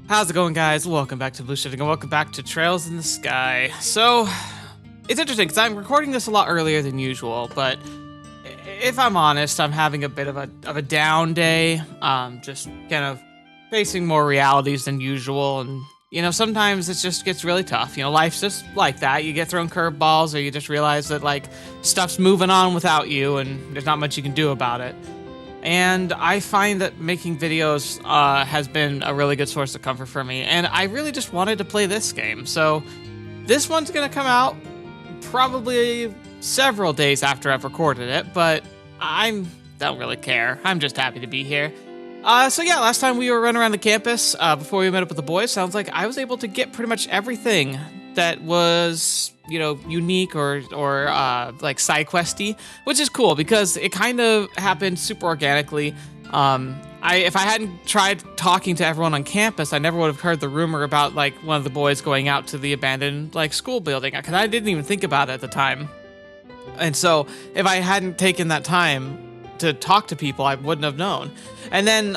How's it going, guys? Welcome back to TheBlueShifting and welcome back to Trails in the Sky. So, it's interesting because I'm recording this a lot earlier than usual, but if I'm honest, I'm having a bit of a down day. Just kind of facing more realities than usual, and sometimes it just gets really tough. Life's just like that. You get thrown curveballs, or you just realize that stuff's moving on without you, and there's not much you can do about it. And I find that making videos has been a really good source of comfort for me. And I really just wanted to play this game. So this one's going to come out probably several days after I've recorded it, but I don't really care. I'm just happy to be here. So yeah, last time we were running around the campus before we met up with the boys, sounds like I was able to get pretty much everything that was, unique or side questy, which is cool because it kind of happened super organically. If I hadn't tried talking to everyone on campus, I never would have heard the rumor about one of the boys going out to the abandoned school building, because I didn't even think about it at the time. And so if I hadn't taken that time to talk to people, I wouldn't have known. And then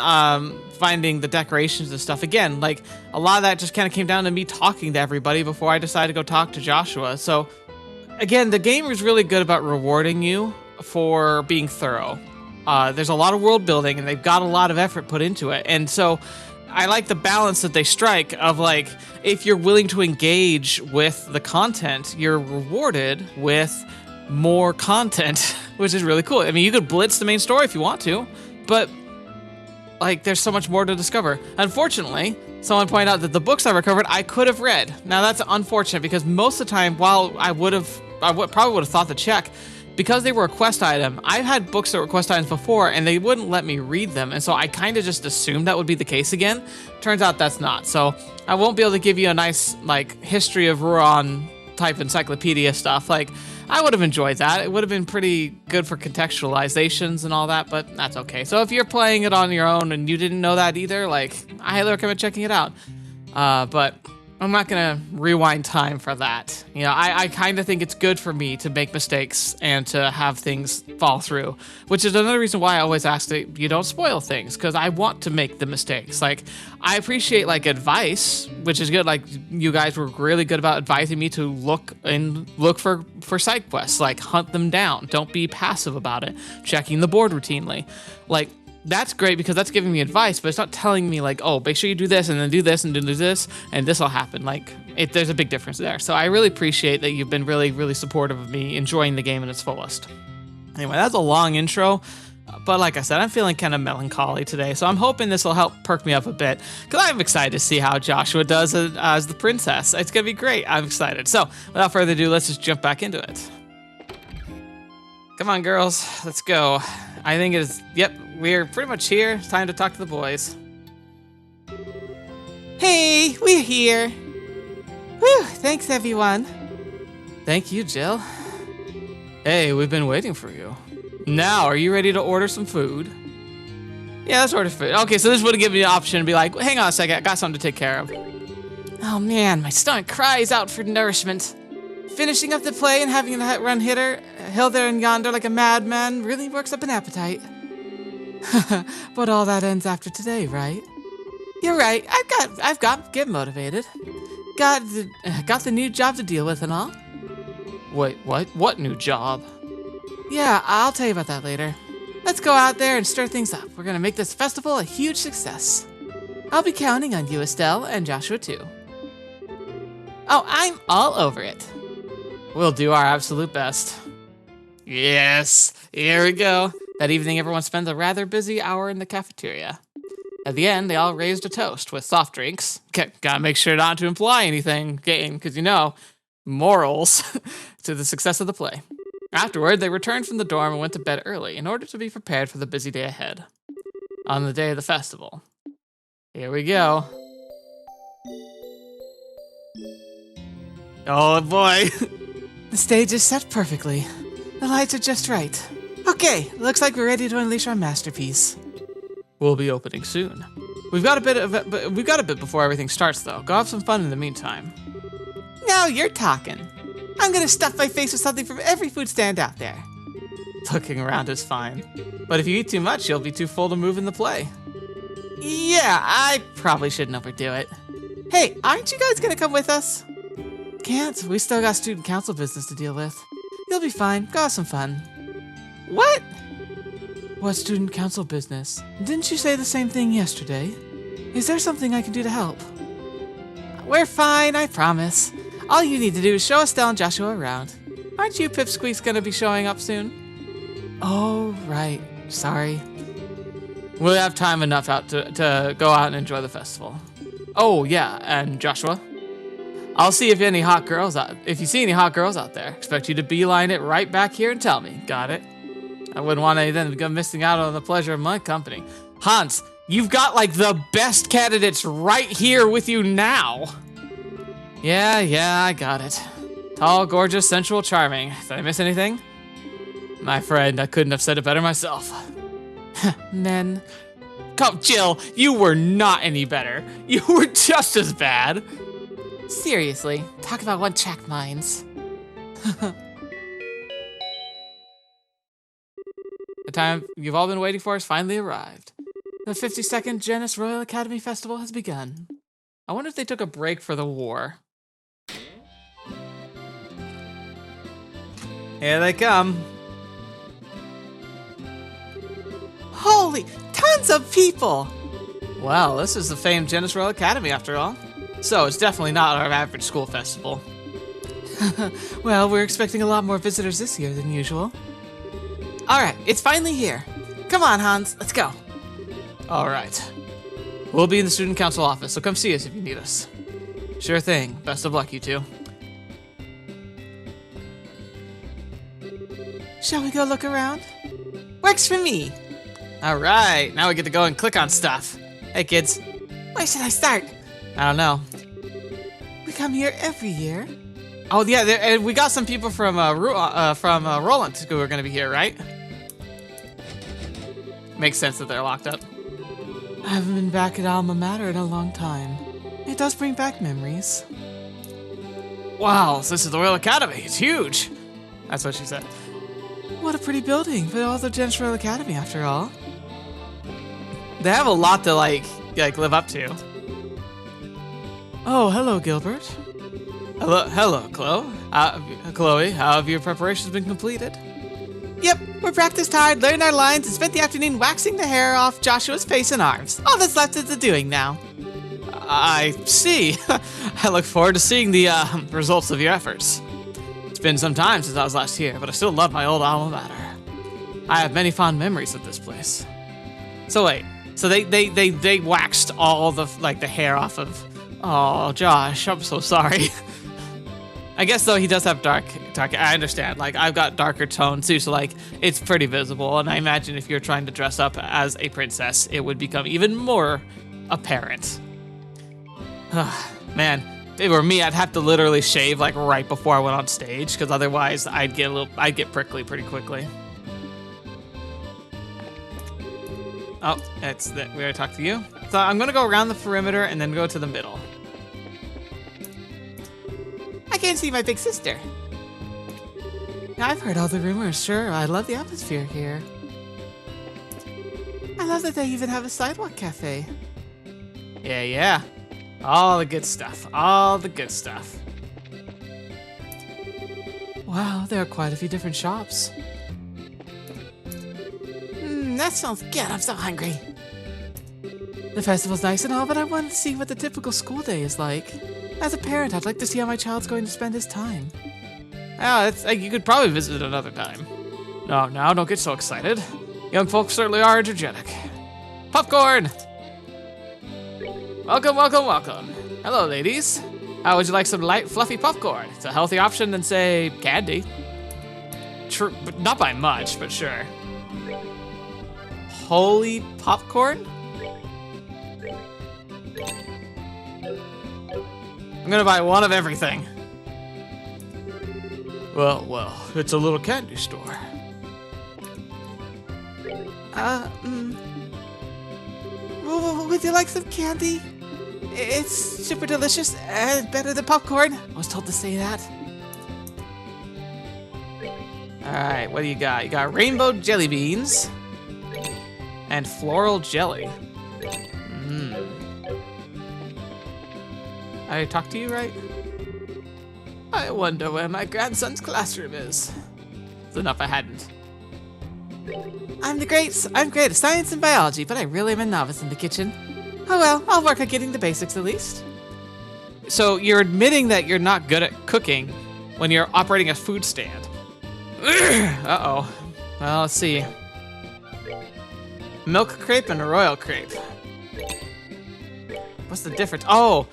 finding the decorations and stuff, again, a lot of that just kind of came down to me talking to everybody before I decided to go talk to Joshua. So again, the game is really good about rewarding you for being thorough. There's a lot of world building, and they've got a lot of effort put into it. And so I like the balance that they strike of if you're willing to engage with the content, you're rewarded with more content, which is really cool. I mean, you could blitz the main story if you want to, but there's so much more to discover. Unfortunately, someone pointed out that the books I recovered, I could have read. Now that's unfortunate because most of the time, while I probably would have thought to check, because they were a quest item, I've had books that were quest items before and they wouldn't let me read them. And so I kind of just assumed that would be the case again. Turns out that's not. So I won't be able to give you a nice history of Ruan type encyclopedia stuff. I would have enjoyed that. It would have been pretty good for contextualizations and all that, but that's okay. So if you're playing it on your own and you didn't know that either, I highly recommend checking it out. But I'm not gonna rewind time for that. I kind of think it's good for me to make mistakes and to have things fall through, which is another reason why I always ask that you don't spoil things, because I want to make the mistakes. I appreciate advice, which is good. You guys were really good about advising me to look for side quests, hunt them down. Don't be passive about it. Checking the board routinely, that's great because that's giving me advice, but it's not telling me oh, make sure you do this and then do this and do this and this will happen. There's a big difference there. So I really appreciate that you've been really, really supportive of me enjoying the game in its fullest. Anyway, that's a long intro, but like I said, I'm feeling kind of melancholy today, so I'm hoping this will help perk me up a bit because I'm excited to see how Joshua does as the princess. It's gonna be great. I'm excited. So without further ado, let's just jump back into it. Come on, girls, let's go. I think it is, yep, we're pretty much here. It's time to talk to the boys. Hey, we're here. Whew, thanks everyone. Thank you, Jill. Hey, we've been waiting for you. Now, are you ready to order some food? Yeah, let's order food. Okay, so this would have given me an option to be hang on a second, I got something to take care of. Oh man, my stomach cries out for nourishment. Finishing up the play and having a run hitter, hill there and yonder like a madman really works up an appetite. But all that ends after today, right? You're right. Get motivated. Got the new job to deal with and all. Wait, what? What new job? Yeah, I'll tell you about that later. Let's go out there and stir things up. We're gonna make this festival a huge success. I'll be counting on you, Estelle, and Joshua too. Oh, I'm all over it. We'll do our absolute best. Yes, here we go. That evening, everyone spent a rather busy hour in the cafeteria. At the end, they all raised a toast with soft drinks. Gotta make sure not to imply anything, because morals, to the success of the play. Afterward, they returned from the dorm and went to bed early in order to be prepared for the busy day ahead. On the day of the festival. Here we go. Oh boy. The stage is set perfectly. The lights are just right. Okay, looks like we're ready to unleash our masterpiece. We'll be opening soon. We've got a bit before everything starts, though. Go have some fun in the meantime. Now you're talking. I'm gonna stuff my face with something from every food stand out there. Looking around is fine, but if you eat too much, you'll be too full to move in the play. Yeah, I probably shouldn't overdo it. Hey, aren't you guys gonna come with us? Can't. We still got student council business to deal with. You'll be fine. Go have some fun. What? What student council business? Didn't you say the same thing yesterday? Is there something I can do to help? We're fine, I promise. All you need to do is show Estelle and Joshua around. Aren't you pipsqueaks gonna be showing up soon? Oh, right. Sorry. We'll have time enough out to go out and enjoy the festival. Oh, yeah, and Joshua? I'll see if any hot girls if you see any hot girls out there. Expect you to beeline it right back here and tell me. Got it? I wouldn't want any of them to go missing out on the pleasure of my company. Hans, you've got like the best candidates right here with you now. Yeah, I got it. Tall, gorgeous, sensual, charming. Did I miss anything? My friend, I couldn't have said it better myself. Men. Come, Jill, you were not any better. You were just as bad. Seriously, talk about one-track minds. The time you've all been waiting for has finally arrived. The 52nd Janus Royal Academy Festival has begun. I wonder if they took a break for the war. Here they come. Holy, tons of people! Well, this is the famed Janus Royal Academy after all. So it's definitely not our average school festival. Well, we're expecting a lot more visitors this year than usual. Alright, it's finally here. Come on, Hans, let's go. Alright. We'll be in the student council office, so come see us if you need us. Sure thing. Best of luck, you two. Shall we go look around? Works for me. Alright, now we get to go and click on stuff. Hey, kids. Where should I start? I don't know. We come here every year. Oh, yeah, we got some people from Roland who are going to be here, right? Makes sense that they're locked up. I haven't been back at Alma Mater in a long time. It does bring back memories. Wow, so this is the Royal Academy. It's huge. That's what she said. What a pretty building, but all the Janus Royal Academy after all. They have a lot to like live up to. Oh, hello, Gilbert. Hello, Chloe. Chloe, how have your preparations been completed? Yep, we're practiced hard, learned our lines, and spent the afternoon waxing the hair off Joshua's face and arms. All that's left is the doing now. I see. I look forward to seeing the results of your efforts. It's been some time since I was last here, but I still love my old alma mater. I have many fond memories of this place. So wait, so they waxed all the the hair off of. Oh, Josh, I'm so sorry. I guess though he does have dark. I understand. Like I've got darker tone too, so like it's pretty visible. And I imagine if you're trying to dress up as a princess, it would become even more apparent. Man, if it were me, I'd have to literally shave like right before I went on stage, because otherwise I'd get prickly pretty quickly. Oh, we already talked to you. So I'm gonna go around the perimeter and then go to the middle. I can't see my big sister. I've heard all the rumors, sure. I love the atmosphere here. I love that they even have a sidewalk cafe. Yeah. All the good stuff. All the good stuff. Wow, there are quite a few different shops. That sounds good. I'm so hungry. The festival's nice and all, but I wanted to see what the typical school day is like. As a parent, I'd like to see how my child's going to spend his time. Oh, you could probably visit another time. No, now don't get so excited. Young folks certainly are energetic. Popcorn! Welcome. Hello, ladies. How would you like some light, fluffy popcorn? It's a healthy option than, say, candy. True, but not by much, but sure. Holy popcorn? I'm gonna buy one of everything. Well, it's a little candy store. Would you like some candy? It's super delicious and better than popcorn. I was told to say that. All right, what do you got? You got rainbow jelly beans and floral jelly. I talked to you, right? I wonder where my grandson's classroom is. It's enough I hadn't. I'm great at science and biology, but I really am a novice in the kitchen. Oh well, I'll work on getting the basics at least. So you're admitting that you're not good at cooking when you're operating a food stand. Uh-oh. Well, let's see. Milk crepe and royal crepe. What's the difference? Oh,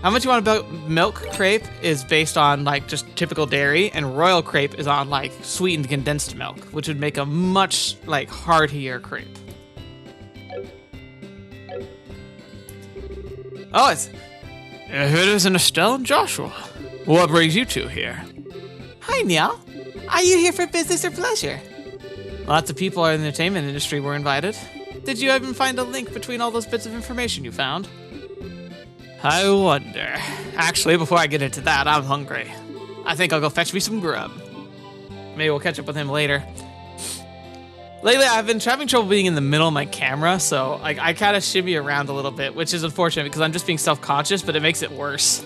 how much you want to build? Milk crepe is based on like just typical dairy, and royal crepe is on like sweetened condensed milk, which would make a much like heartier crepe. Oh, it is an Estelle and Joshua. What brings you two here? Hi, Neil. Are you here for business or pleasure? Lots of people in the entertainment industry were invited. Did you even find a link between all those bits of information you found? I wonder. Actually, before I get into that, I'm hungry. I think I'll go fetch me some grub. Maybe we'll catch up with him later. Lately, I've been having trouble being in the middle of my camera, so I kind of shimmy around a little bit, which is unfortunate because I'm just being self-conscious, but it makes it worse.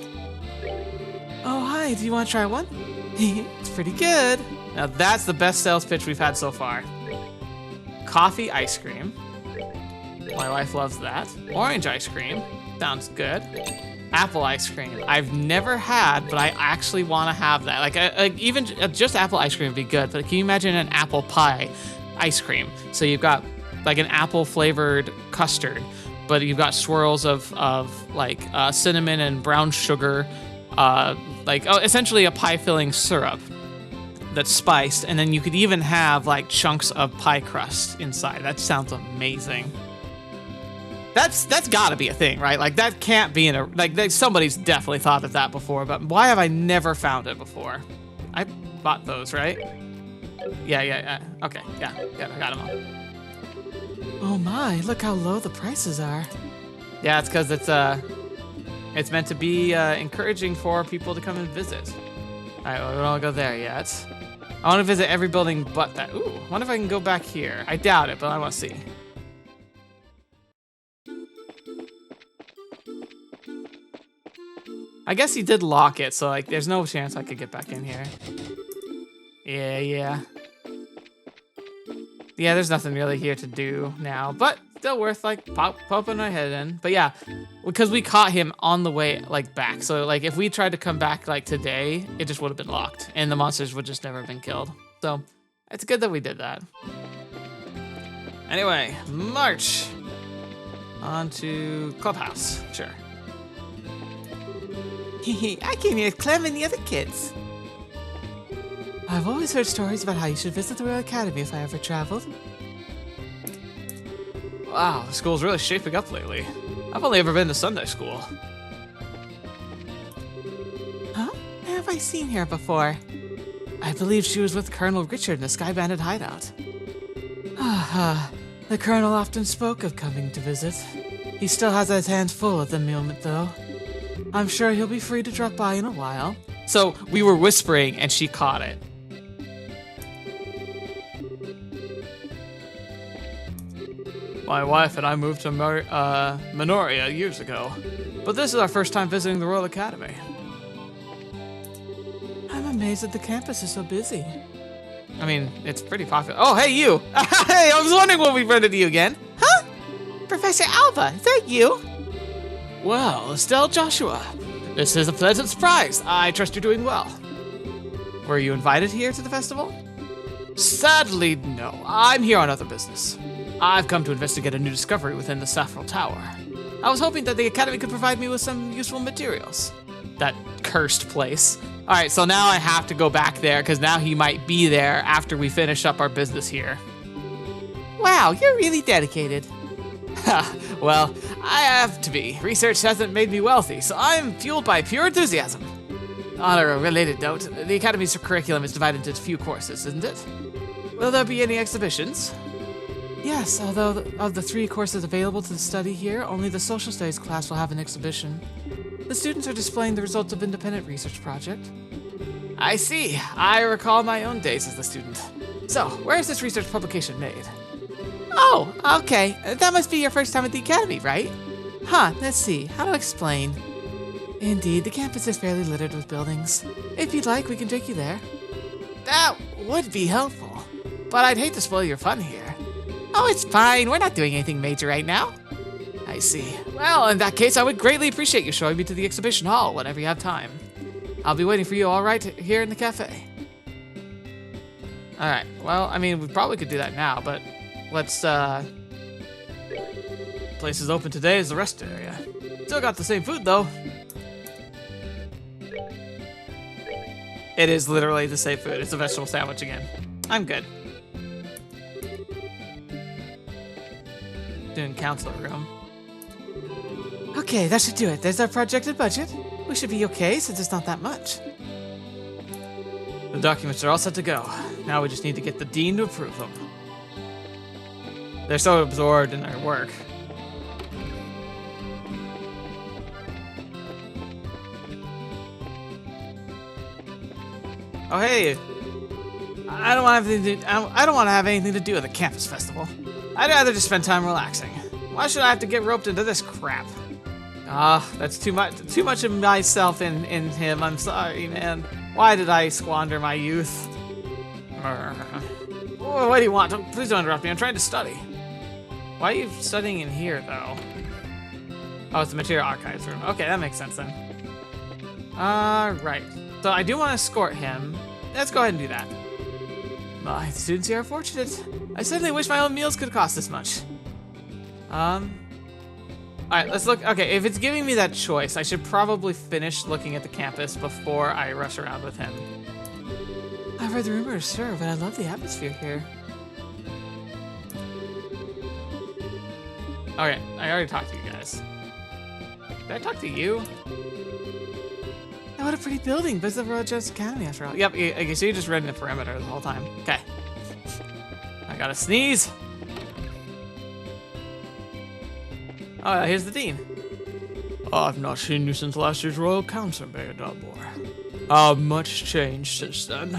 Oh, hi. Do you want to try one? It's pretty good. Now, that's the best sales pitch we've had so far. Coffee ice cream. My wife loves that. Orange ice cream. Sounds good. Apple ice cream. I've never had, but I actually want to have that. Like even just apple ice cream would be good, but can you imagine an apple pie ice cream? So you've got like an apple flavored custard, but you've got swirls of like cinnamon and brown sugar, essentially a pie filling syrup that's spiced, and then you could even have like chunks of pie crust inside. That sounds amazing. That's gotta be a thing, right? Like that can't be somebody's definitely thought of that before, but why have I never found it before? I bought those, right? Yeah. Okay, yeah, I got them all. Oh my, look how low the prices are. Yeah, it's because it's meant to be encouraging for people to come and visit. All right, well, we don't go there yet. I want to visit every building but that. Ooh, I wonder if I can go back here. I doubt it, but I want to see. I guess he did lock it, so like there's no chance I could get back in here. Yeah. Yeah, there's nothing really here to do now, but still worth like popping our head in. But yeah, because we caught him on the way like back. So like if we tried to come back like today, it just would have been locked and the monsters would just never have been killed. So it's good that we did that. Anyway, march on to Clubhouse. Sure. I came here to Clem and the other kids. I've always heard stories about how you should visit the Royal Academy if I ever traveled. Wow, the school's really shaping up lately. I've only ever been to Sunday school. Huh? Have I seen her before? I believe she was with Colonel Richard in the Sky Bandit hideout. The Colonel often spoke of coming to visit. He still has his hands full at the moment, though. I'm sure he'll be free to drop by in a while. So we were whispering and she caught it. My wife and I moved to Minoria years ago, but this is our first time visiting the Royal Academy. I'm amazed that the campus is so busy. I mean, it's pretty popular. Oh, hey, you! Hey, I was wondering when we run into you again. Huh? Professor Alba, is that you? Well, Estelle, Joshua, this is a pleasant surprise. I trust you're doing well. Were you invited here to the festival? Sadly, no. I'm here on other business. I've come to investigate a new discovery within the Saffron Tower. I was hoping that the Academy could provide me with some useful materials. That cursed place. All right, so now I have to go back there because now he might be there after we finish up our business here. Wow, you're really dedicated. Well, I have to be. Research hasn't made me wealthy, so I'm fueled by pure enthusiasm. On a related note, the Academy's curriculum is divided into a few courses, isn't it? Will there be any exhibitions? Yes, although of the 3 courses available to study here, only the social studies class will have an exhibition. The students are displaying the results of independent research project. I see. I recall my own days as a student. So, where is this research publication made? Oh, okay. That must be your first time at the Academy, right? Huh, let's see. How to explain? Indeed, the campus is fairly littered with buildings. If you'd like, we can take you there. That would be helpful, but I'd hate to spoil your fun here. Oh, it's fine. We're not doing anything major right now. I see. Well, in that case, I would greatly appreciate you showing me to the exhibition hall whenever you have time. I'll be waiting for you all right here in the cafe. All right. Well, I mean, we probably could do that now, but let's, place is open today as the rest area. Still got the same food, though. It is literally the same food. It's a vegetable sandwich again. I'm good. Doing council room. Okay, that should do it. There's our projected budget. We should be okay since it's not that much. The documents are all set to go. Now we just need to get the dean to approve them. They're so absorbed in their work. Oh hey, I don't want to have anything to do with the campus festival. I'd rather just spend time relaxing. Why should I have to get roped into this crap? Ah, that's too much of myself in him. I'm sorry, man. Why did I squander my youth? Oh, what do you want? Please don't interrupt me. I'm trying to study. Why are you studying in here, though? Oh, it's the material archives room. Okay, that makes sense then. Right. So I do want to escort him. Let's go ahead and do that. My students here are fortunate. I certainly wish my own meals could cost this much. Alright, let's look. Okay, if it's giving me that choice, I should probably finish looking at the campus before I rush around with him. I've heard the rumors, sure, but I love the atmosphere here. Okay, I already talked to you guys. Did I talk to you? Oh, what a pretty building. But it's the Royal Justice Academy after all. Yep, okay, so you're just reading the perimeter the whole time. Okay. I gotta sneeze. Oh, here's the dean. I've not seen you since last year's Royal Council, Mayor Dumbledore. Much changed since then.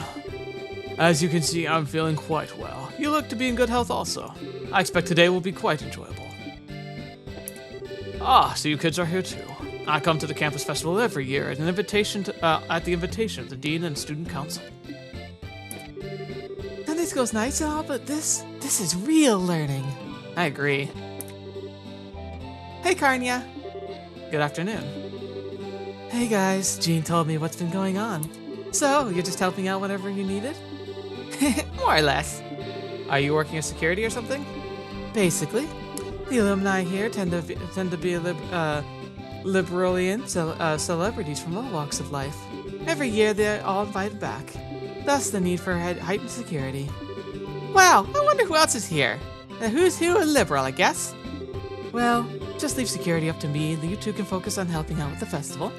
As you can see, I'm feeling quite well. You look to be in good health also. I expect today will be quite enjoyable. Ah, so you kids are here too. I come to the campus festival every year at the invitation of the dean and student council. Sunday school's nice and all, but this is real learning. I agree. Hey, Karnia. Good afternoon. Hey guys, Jean told me what's been going on. So, you're just helping out whenever you need it? More or less. Are you working as security or something? Basically. The alumni here tend to be Liberlian celebrities from all walks of life. Every year they're all invited back. Thus the need for heightened security. Wow, I wonder who else is here. Who's who in Liberl, I guess? Well, just leave security up to me and you two can focus on helping out with the festival.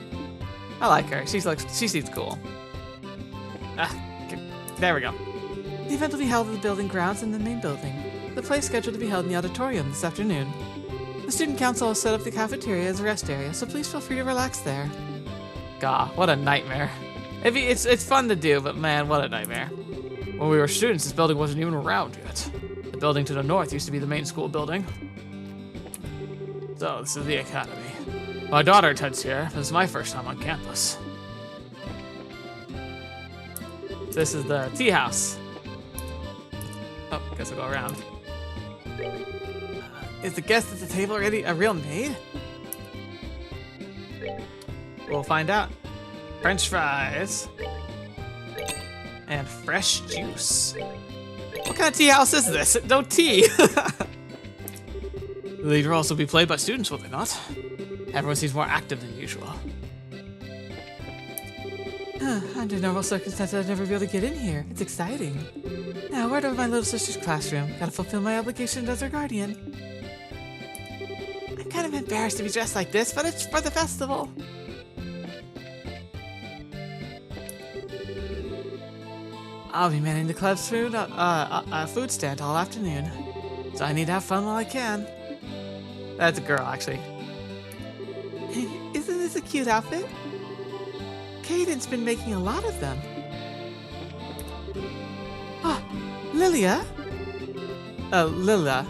I like her. She seems cool. There we go. The event will be held at the building grounds in the main building. The play is scheduled to be held in the auditorium this afternoon. The student council has set up the cafeteria as a rest area, so please feel free to relax there. Gah, what a nightmare. It's fun to do, but man, what a nightmare. When we were students, this building wasn't even around yet. The building to the north used to be the main school building. So, this is the academy. My daughter attends here. This is my first time on campus. This is the tea house. Oh, guess I'll go around. Is the guest at the table already a real maid? We'll find out. French fries. And fresh juice. What kind of tea house is this? No tea! The leader will also be played by students, will they not? Everyone seems more active than usual. Under normal circumstances, I'd never be able to get in here. It's exciting. Now, word over my little sister's classroom. Gotta fulfill my obligation as her guardian. I'm kind of embarrassed to be dressed like this, but it's for the festival. I'll be manning the club's food stand all afternoon, so I need to have fun while I can. That's a girl, actually. Isn't this a cute outfit? Caden's been making a lot of them. Ah, Lilia? Lilla.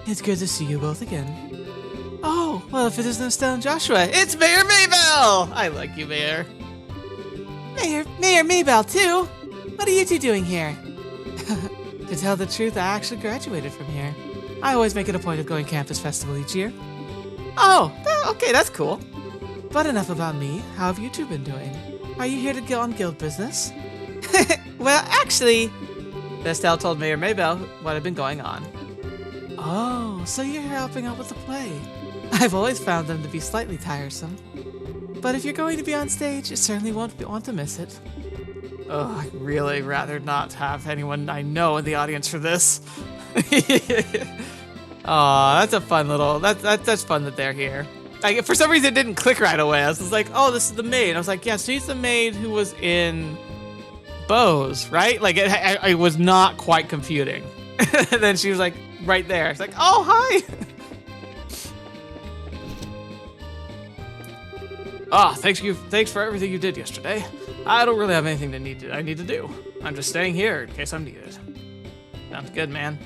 It's good to see you both again. Oh, Well, if it isn't Estelle and Joshua, it's Mayor Maybell! I like you, Mayor. Mayor Maybell, too? What are you two doing here? To tell the truth, I actually graduated from here. I always make it a point of going campus festival each year. Oh, okay, that's cool. But enough about me. How have you two been doing? Are you here to get on guild business? Well, actually, Estelle told Mayor Maybell what had been going on. Oh, so you're here helping out with the play. I've always found them to be slightly tiresome. But if you're going to be on stage, you certainly won't want to miss it. Oh, I'd really rather not have anyone I know in the audience for this. Aw, that's a fun little, that's fun that they're here. Like, for some reason it didn't click right away. I was just like, oh, this is the maid. I was like, yeah, she's the maid who was in Bose, right? Like, it was not quite computing. And then she was like, right there. It's like, oh, hi. Thanks for everything you did yesterday. I don't really have anything I need to do. I'm just staying here in case I'm needed. Sounds good, man.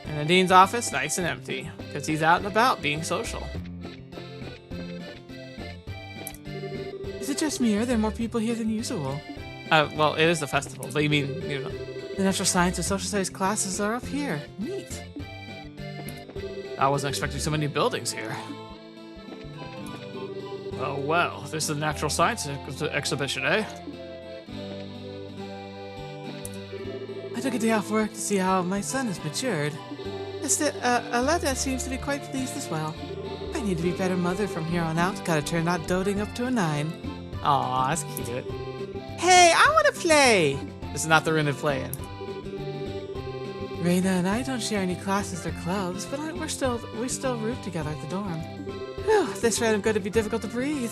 And the dean's office, nice and empty, because he's out and about being social. Is it just me, or are there more people here than usual? Well, it is the festival, but you mean, you know. The natural science and social studies classes are up here. Neat. I wasn't expecting so many buildings here. Oh, well, this is the natural science exhibition, eh? I took a day off work to see how my son has matured. Aletta seems to be quite pleased as well. I need to be a better mother from here on out. Gotta turn that doting up to a 9. Aw, that's cute. Hey, I want to play! This is not the room to play in. Raina and I don't share any classes or clubs, but we still room together at the dorm. Whew, this round is going to be difficult to breathe.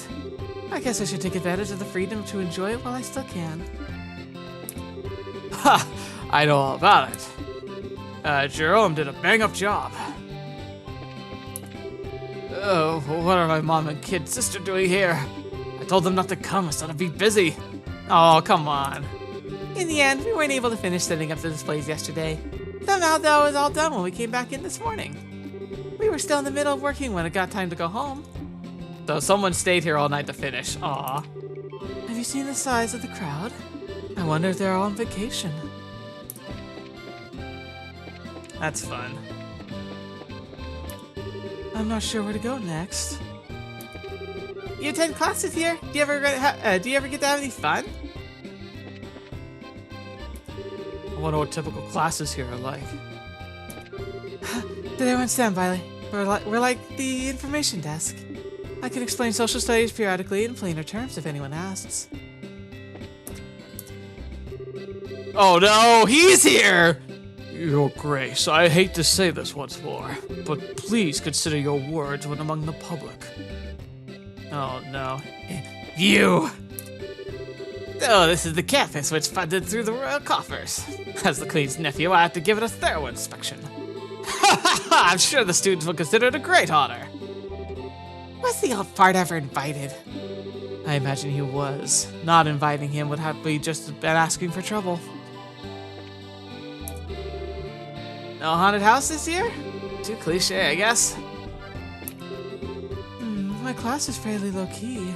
I guess I should take advantage of the freedom to enjoy it while I still can. Ha! I know all about it. Jerome did a bang-up job. Oh, what are my mom and kid sister doing here? I told them not to come, I said I'd be busy. Oh, come on. In the end, we weren't able to finish setting up the displays yesterday. Somehow, though, it was all done when we came back in this morning. We were still in the middle of working when it got time to go home. So someone stayed here all night to finish. Aw. Have you seen the size of the crowd? I wonder if they're all on vacation. That's fun. I'm not sure where to go next. You attend classes here? Do you ever get to have any fun? I wonder what typical classes here are like. Did everyone stand by? We're like the information desk. I can explain social studies periodically in plainer terms if anyone asks. Oh no, he's here! Your Grace, I hate to say this once more, but please consider your words when among the public. Oh no. You! Oh, this is the campus which funded through the royal coffers. As the Queen's nephew, I have to give it a thorough inspection. I'm sure the students will consider it a great honor. Was the old fart ever invited? I imagine he was. Not inviting him would have be just been asking for trouble. No haunted house this year? Too cliche, I guess. My class is fairly low-key.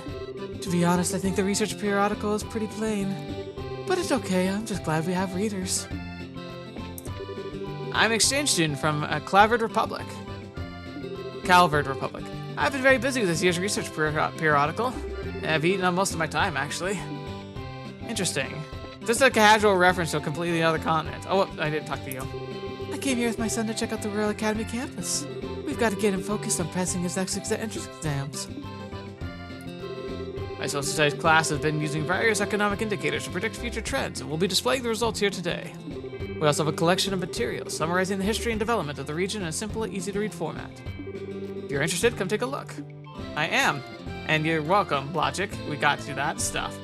To be honest, I think the research periodical is pretty plain. But it's okay, I'm just glad we have readers. I'm an exchange student from Calvard Republic. I've been very busy with this year's research periodical. I've eaten up most of my time, actually. Interesting. Just a casual reference to a completely other continent. Oh, I didn't talk to you. I came here with my son to check out the Royal Academy campus. We've got to get him focused on passing his next entrance exams. My social studies class has been using various economic indicators to predict future trends, and we'll be displaying the results here today. We also have a collection of materials summarizing the history and development of the region in a simple and easy-to-read format. If you're interested, come take a look. I am. And you're welcome, Logic. We got to that stuff.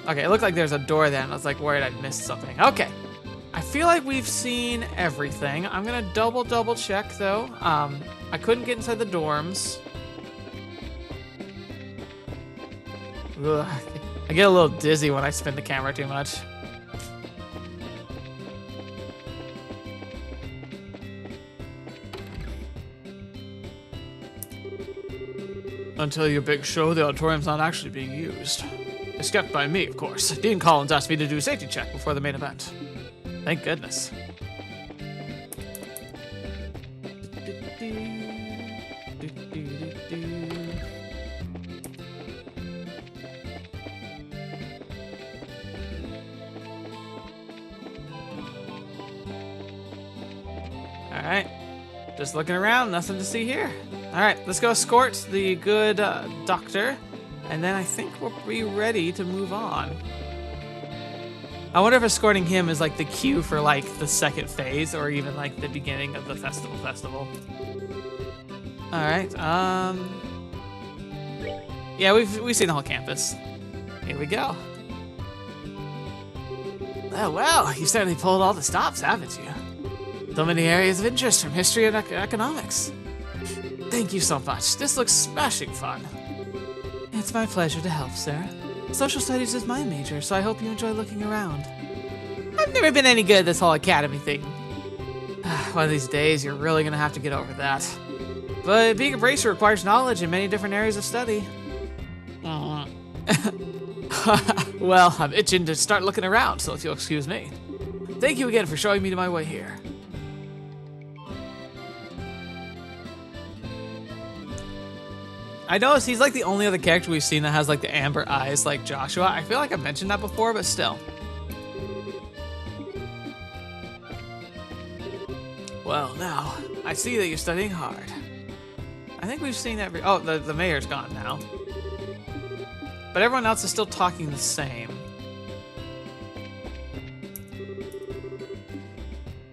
Okay, it looked like there's a door then. I was like worried I'd missed something. Okay. I feel like we've seen everything. I'm gonna double check though. I couldn't get inside the dorms. Ugh. I get a little dizzy when I spin the camera too much. Until your big show, the auditorium's not actually being used. It's kept by me, of course. Dean Collins asked me to do a safety check before the main event. Thank goodness. Alright. Just looking around, nothing to see here. Alright, let's go escort the good doctor. And then I think we'll be ready to move on. I wonder if escorting him is like the cue for like the second phase or even like the beginning of the festival. Alright, yeah, we've seen the whole campus. Here we go. Oh well, you certainly pulled all the stops, haven't you? So many areas of interest from history and economics. Thank you so much. This looks smashing fun. It's my pleasure to help, sir. Social studies is my major, so I hope you enjoy looking around. I've never been any good at this whole academy thing. One of these days, you're really gonna have to get over that. But being a bracer requires knowledge in many different areas of study. Well, I'm itching to start looking around, so if you'll excuse me. Thank you again for showing me my way here. I noticed he's like the only other character we've seen that has like the amber eyes like Joshua. I feel like I mentioned that before, but still. Well, now, I see that you're studying hard. I think we've seen every... Oh, the mayor's gone now. But everyone else is still talking the same.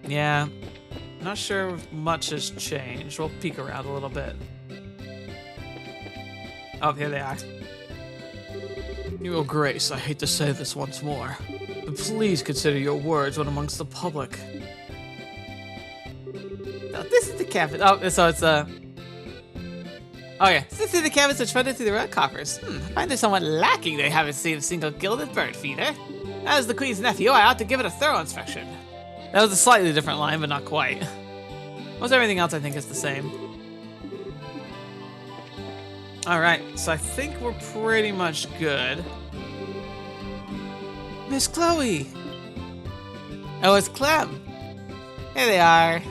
Yeah, not sure if much has changed. We'll peek around a little bit. Oh, here they are. Your Grace, I hate to say this once more, but please consider your words when amongst the public. Oh, this is the campus. Oh, so it's Oh yeah, this is the campus which funded through the red coffers. I find it somewhat lacking they haven't seen a single gilded bird feeder. As the Queen's nephew, I ought to give it a thorough inspection. That was a slightly different line, but not quite. Most everything else I think is the same. Alright, so I think we're pretty much good. Miss Chloe! Oh, it's Clem! Here they are.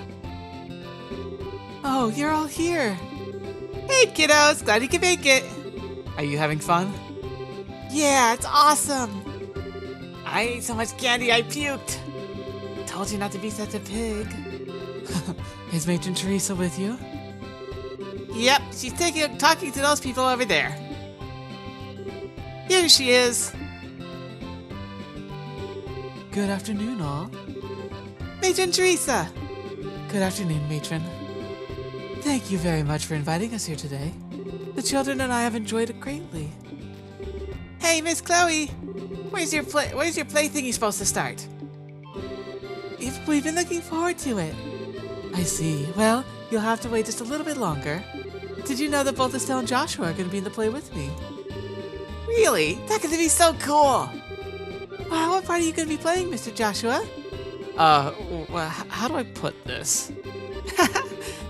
Oh, you're all here. Hey, kiddos! Glad you can make it! Are you having fun? Yeah, it's awesome! I ate so much candy I puked! Told you not to be such a pig. Is Matron Teresa with you? Yep, she's talking to those people over there. Here she is. Good afternoon, all. Matron Teresa. Good afternoon, Matron. Thank you very much for inviting us here today. The children and I have enjoyed it greatly. Hey, Miss Chloe. Where's your plaything you're supposed to start? We've been looking forward to it. I see. Well, you'll have to wait just a little bit longer. Did you know that both Estelle and Joshua are going to be in the play with me? Really? That's going to be so cool! Wow, what part are you going to be playing, Mr. Joshua? Well, how do I put this?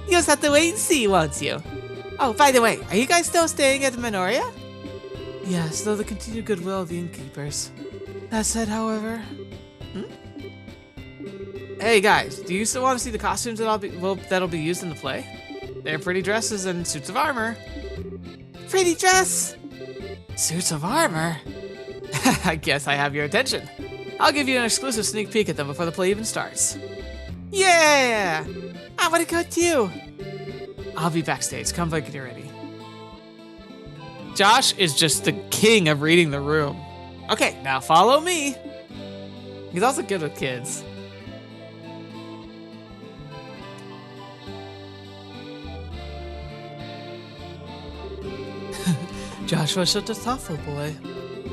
You'll just have to wait and see, won't you? Oh, by the way, are you guys still staying at the Minoria? Yes, though the continued goodwill of the innkeepers. That said, however... Hey guys, do you still want to see the costumes that'll be used in the play? They're pretty dresses and suits of armor. Pretty dress? Suits of armor? I guess I have your attention. I'll give you an exclusive sneak peek at them before the play even starts. Yeah! I want to go too. I'll be backstage. Come back when you're ready. Josh is just the king of reading the room. Okay, now follow me. He's also good with kids. Joshua's such a thoughtful boy.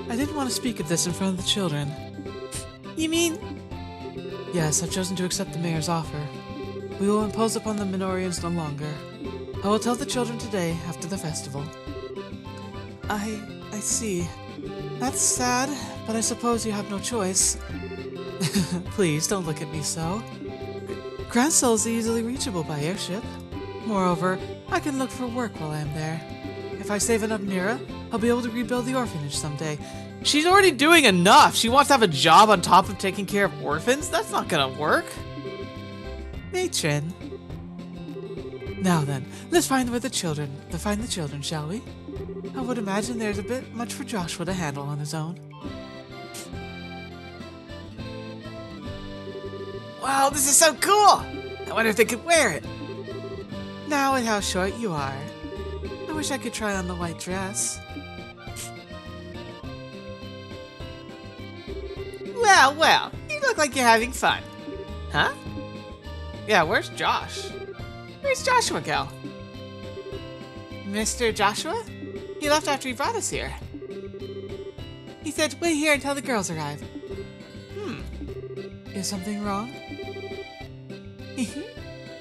I didn't want to speak of this in front of the children. You mean? Yes, I've chosen to accept the mayor's offer. We will impose upon the Minorians no longer. I will tell the children today after the festival. I see. That's sad, but I suppose you have no choice. Please, don't look at me so. Grancel is easily reachable by airship. Moreover, I can look for work while I am there. If I save enough Mira, I'll be able to rebuild the orphanage someday. She's already doing enough. She wants to have a job on top of taking care of orphans? That's not gonna work. Matron. Now then, let's find the children, shall we? I would imagine there's a bit much for Joshua to handle on his own. Wow, this is so cool! I wonder if they could wear it. Now with how short you are. I wish I could try on the white dress. Well, you look like you're having fun. Huh? Yeah, where's Josh? Where's Joshua go? Mr. Joshua? He left after he brought us here. He said, wait here until the girls arrive. Is something wrong?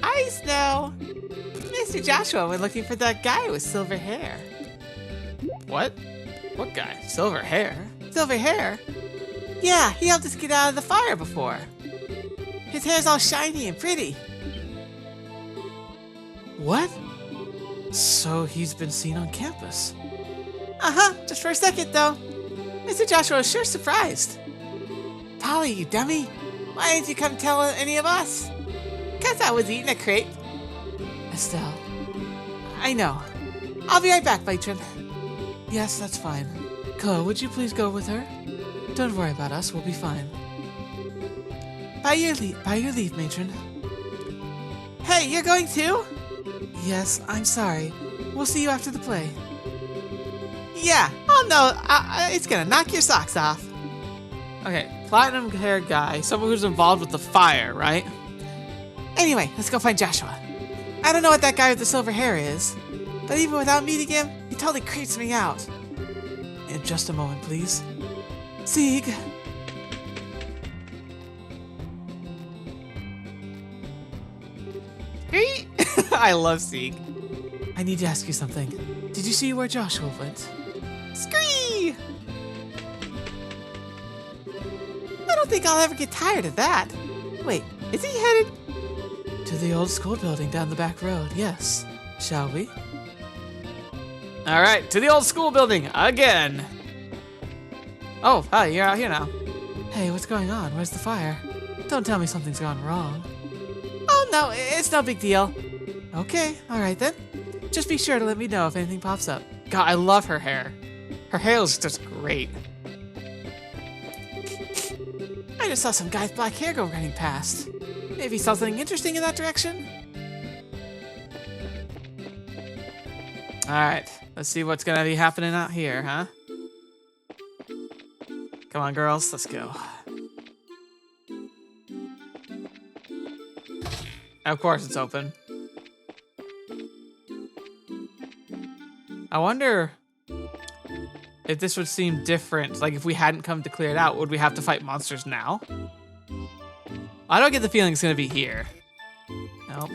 I know. Mr. Joshua went looking for that guy with silver hair. What? What guy? Silver hair? Silver hair? Yeah, he helped us get out of the fire before. His hair's all shiny and pretty. What? So he's been seen on campus? Uh-huh, just for a second though. Mr. Joshua was sure surprised. Polly, you dummy. Why didn't you come tell any of us? 'Cause I was eating a crepe. Estelle. I know. I'll be right back, matron. Yes, that's fine. Chloe, would you please go with her? Don't worry about us, we'll be fine. By your leave, matron. Hey, you're going too? Yes, I'm sorry. We'll see you after the play. Yeah, oh no, it's gonna knock your socks off. Okay, platinum hair guy, someone who's involved with the fire, right? Anyway, let's go find Joshua. I don't know what that guy with the silver hair is, but even without meeting him, he totally creeps me out. In just a moment, please. Sieg. I love Sieg. I need to ask you something. Did you see where Joshua went? Scree! I don't think I'll ever get tired of that. Wait, is he headed to the old school building down the back road? Yes. Shall we? All right, to the old school building again. Oh, hi, you're out here now. Hey, what's going on? Where's the fire? Don't tell me something's gone wrong. Oh, no, it's no big deal. Okay, all right then. Just be sure to let me know if anything pops up. God, I love her hair. Her hair is just great. I just saw some guy's black hair go running past. Maybe he saw something interesting in that direction? All right, let's see what's gonna be happening out here, huh? Come on, girls, let's go. Of course it's open. I wonder if this would seem different. Like if we hadn't come to clear it out, would we have to fight monsters now? I don't get the feeling it's gonna be here. Nope.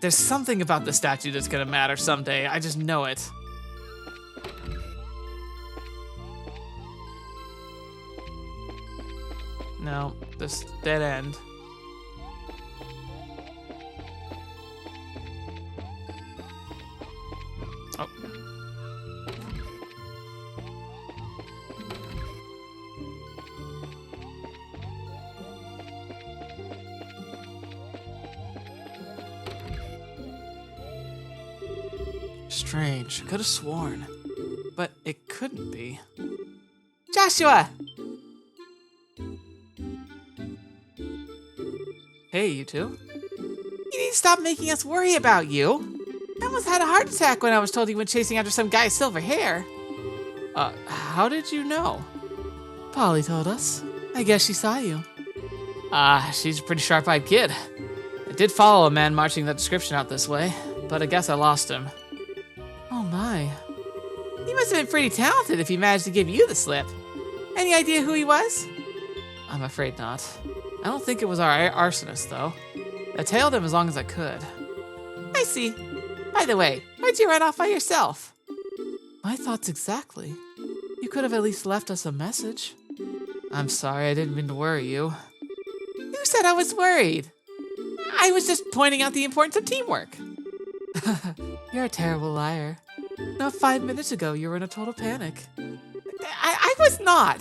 There's something about the statue that's gonna matter someday. I just know it. No, this dead end. Oh. Strange. Could have sworn. But it couldn't be. Joshua! Hey, you two. You need to stop making us worry about you. I almost had a heart attack when I was told you went chasing after some guy's silver hair. How did you know? Polly told us. I guess she saw you. She's a pretty sharp-eyed kid. I did follow a man marching that description out this way, but I guess I lost him. Oh my. He must have been pretty talented if he managed to give you the slip. Any idea who he was? I'm afraid not. I don't think it was our arsonist, though. I tailed him as long as I could. I see. By the way, why'd you run off by yourself? My thoughts exactly. You could have at least left us a message. I'm sorry, I didn't mean to worry you. Who said I was worried? I was just pointing out the importance of teamwork. You're a terrible liar. Not 5 minutes ago, you were in a total panic. I was not.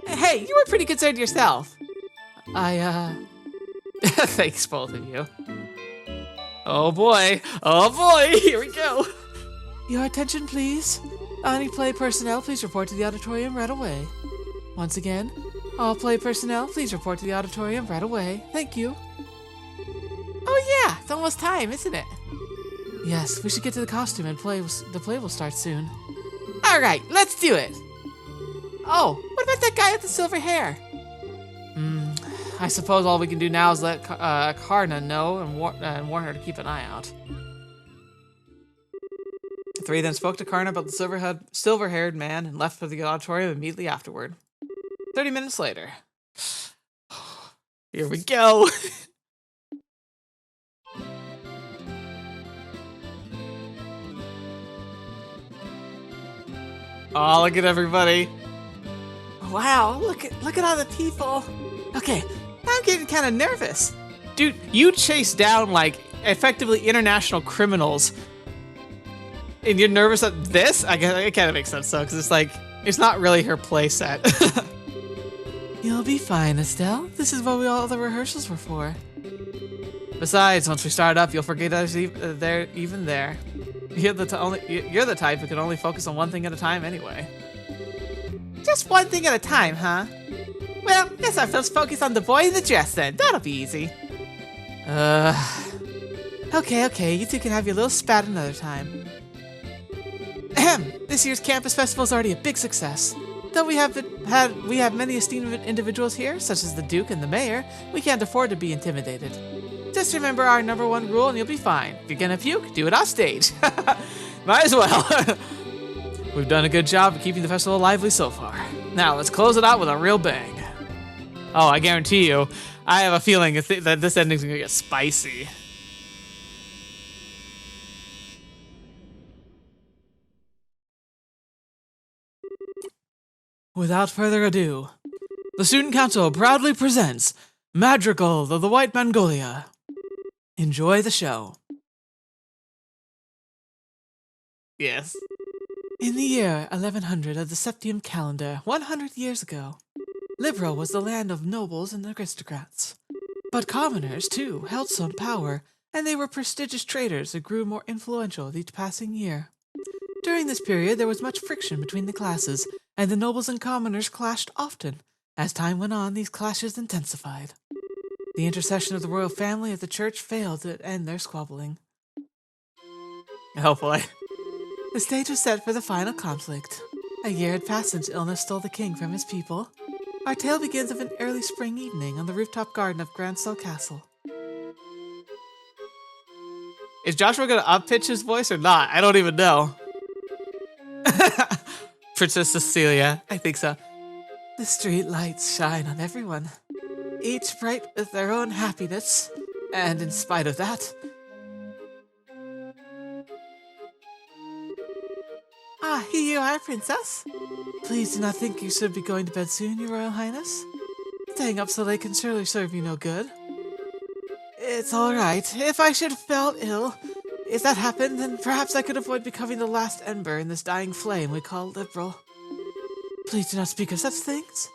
Hey, you were pretty concerned yourself. Thanks, both of you. Oh boy, here we go. Your attention, please. Any play personnel, please report to the auditorium right away. Once again, all play personnel, please report to the auditorium right away. Thank you. Oh yeah, it's almost time, isn't it? Yes, we should get to the costume and the play will start soon. All right, let's do it. Oh, what about that guy with the silver hair? I suppose all we can do now is let Karna know and warn her to keep an eye out. The three then spoke to Karna about the silver-haired man and left for the auditorium immediately afterward. 30 minutes later. Here we go. Oh, look at everybody. Wow, look at all the people. Okay, I'm getting kind of nervous. Dude, you chase down, like, effectively international criminals. And you're nervous at this? I guess it kind of makes sense, though, because it's like, it's not really her play set. You'll be fine, Estelle. This is what all the rehearsals were for. Besides, once we start up, you'll forget us even there. You're the type who can only focus on one thing at a time anyway. Just one thing at a time, huh? Well, guess I'll first focus on the boy in the dress then. That'll be easy. Okay, you two can have your little spat another time. This year's campus festival is already a big success. Though we have many esteemed individuals here, such as the Duke and the Mayor, we can't afford to be intimidated. Just remember our #1 rule and you'll be fine. If you're gonna puke, do it off stage. Might as well. We've done a good job of keeping the festival lively so far. Now, let's close it out with a real bang. Oh, I guarantee you, I have a feeling that this ending's gonna get spicy. Without further ado, the Student Council proudly presents Madrigal of the White Mongolia. Enjoy the show. Yes. In the year 1100 of the Septium calendar, 100 years ago, Liberl was the land of nobles and aristocrats. But commoners, too, held some power, and they were prestigious traders that grew more influential with each passing year. During this period, there was much friction between the classes, and the nobles and commoners clashed often. As time went on, these clashes intensified. The intercession of the royal family of the church failed to end their squabbling. Oh boy. The stage was set for the final conflict. A year had passed since illness stole the king from his people. Our tale begins of an early spring evening on the rooftop garden of Gransell Castle. Is Joshua gonna up-pitch his voice or not? I don't even know. Princess Cecilia, I think so. The street lights shine on everyone, each bright with their own happiness, and in spite of that... Ah, here you are, Princess. Please do not think you should be going to bed soon, Your Royal Highness. Staying up so late can surely serve you no good. It's all right. If I should have felt ill, if that happened, then perhaps I could avoid becoming the last ember in this dying flame we call Liberl. Please do not speak of such things.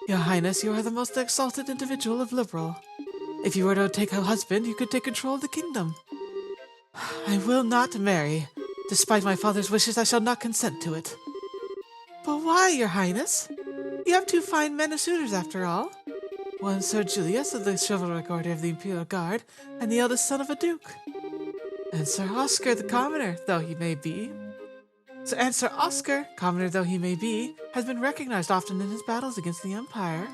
Your Highness, you are the most exalted individual of Liberl. If you were to take a husband, you could take control of the kingdom. I will not marry. Despite my father's wishes, I shall not consent to it. But why, Your Highness? You have 2 fine men as suitors, after all. One Sir Julius of the Chivalric Order of the Imperial Guard, and the eldest son of a duke. And Sir Oscar, the commoner, though he may be. And Sir Oscar, commoner though he may be, has been recognized often in his battles against the Empire.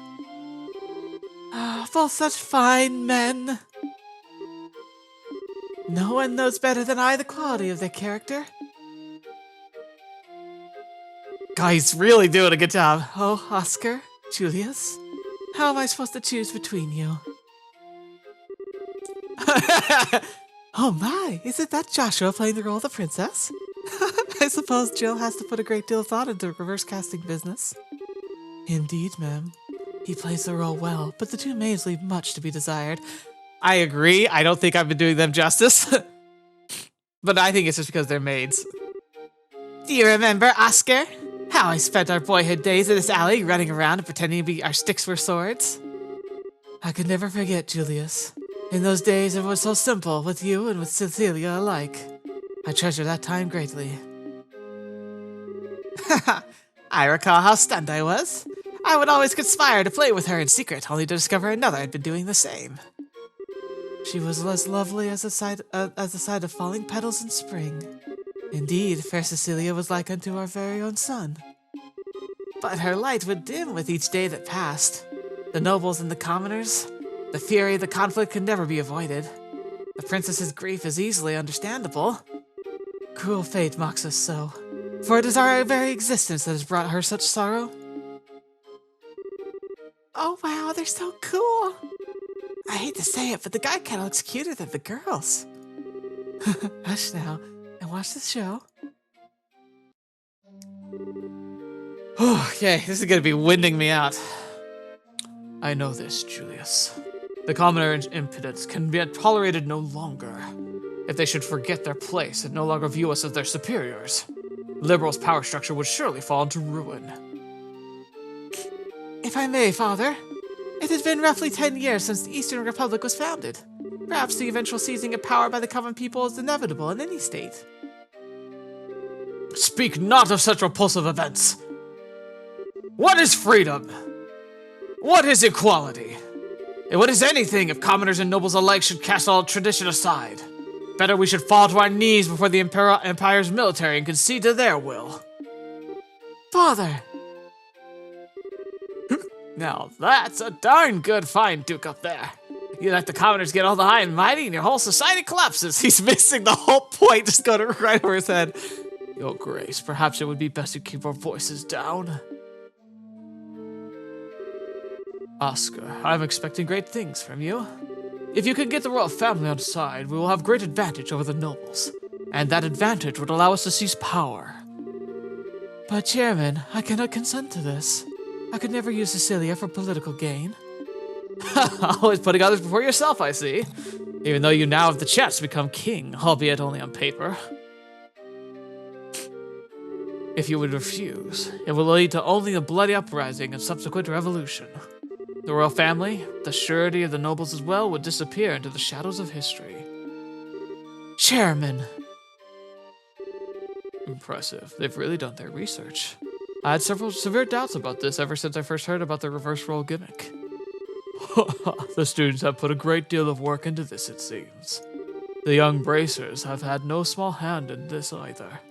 Ah, both such fine men. No one knows better than I the quality of their character. Guy's really doing a good job. Oh, Oscar, Julius, how am I supposed to choose between you? Oh my, isn't that Joshua playing the role of the princess? I suppose Jill has to put a great deal of thought into reverse casting business. Indeed, ma'am. He plays the role well, but the 2 maids leave much to be desired. I agree. I don't think I've been doing them justice. But I think it's just because they're maids. Do you remember, Oscar? How I spent our boyhood days in this alley, running around and pretending our sticks were swords? I could never forget, Julius. In those days, it was so simple, with you and with Cecilia alike. I treasure that time greatly. I recall how stunned I was. I would always conspire to play with her in secret, only to discover another had been doing the same. She was as lovely as the sight of falling petals in spring. Indeed, fair Cecilia was like unto our very own sun. But her light would dim with each day that passed. The nobles and the commoners, the fury of the conflict could never be avoided. The princess's grief is easily understandable. Cruel fate mocks us so, for it is our very existence that has brought her such sorrow. Oh wow, they're so cool! I hate to say it, but the guy kinda looks cuter than the girls. Hush now, and watch the show. Okay, this is gonna be winding me out. I know this, Julius. The commoner impudence can be tolerated no longer. If they should forget their place and no longer view us as their superiors, Liberl's power structure would surely fall into ruin. If I may, Father, it has been roughly 10 years since the Eastern Republic was founded. Perhaps the eventual seizing of power by the common people is inevitable in any state. Speak not of such repulsive events! What is freedom? What is equality? And what is anything if commoners and nobles alike should cast all tradition aside? Better we should fall to our knees before the Empire's military and concede to their will. Father! Now that's a darn good find, Duke, up there. You let the commoners get all the high and mighty and your whole society collapses. He's missing the whole point, just got it right over his head. Your Grace, perhaps it would be best to keep our voices down. Oscar, I'm expecting great things from you. If you can get the royal family on side, we will have great advantage over the nobles, and that advantage would allow us to seize power. But Chairman, I cannot consent to this. I could never use Cecilia for political gain. Always putting others before yourself, I see. Even though you now have the chance to become king, albeit only on paper. If you would refuse, it will lead to only a bloody uprising and subsequent revolution. The royal family, the surety of the nobles as well, would disappear into the shadows of history. Chairman! Impressive. They've really done their research. I had several severe doubts about this ever since I first heard about the reverse role gimmick. The students have put a great deal of work into this, it seems. The young bracers have had no small hand in this either.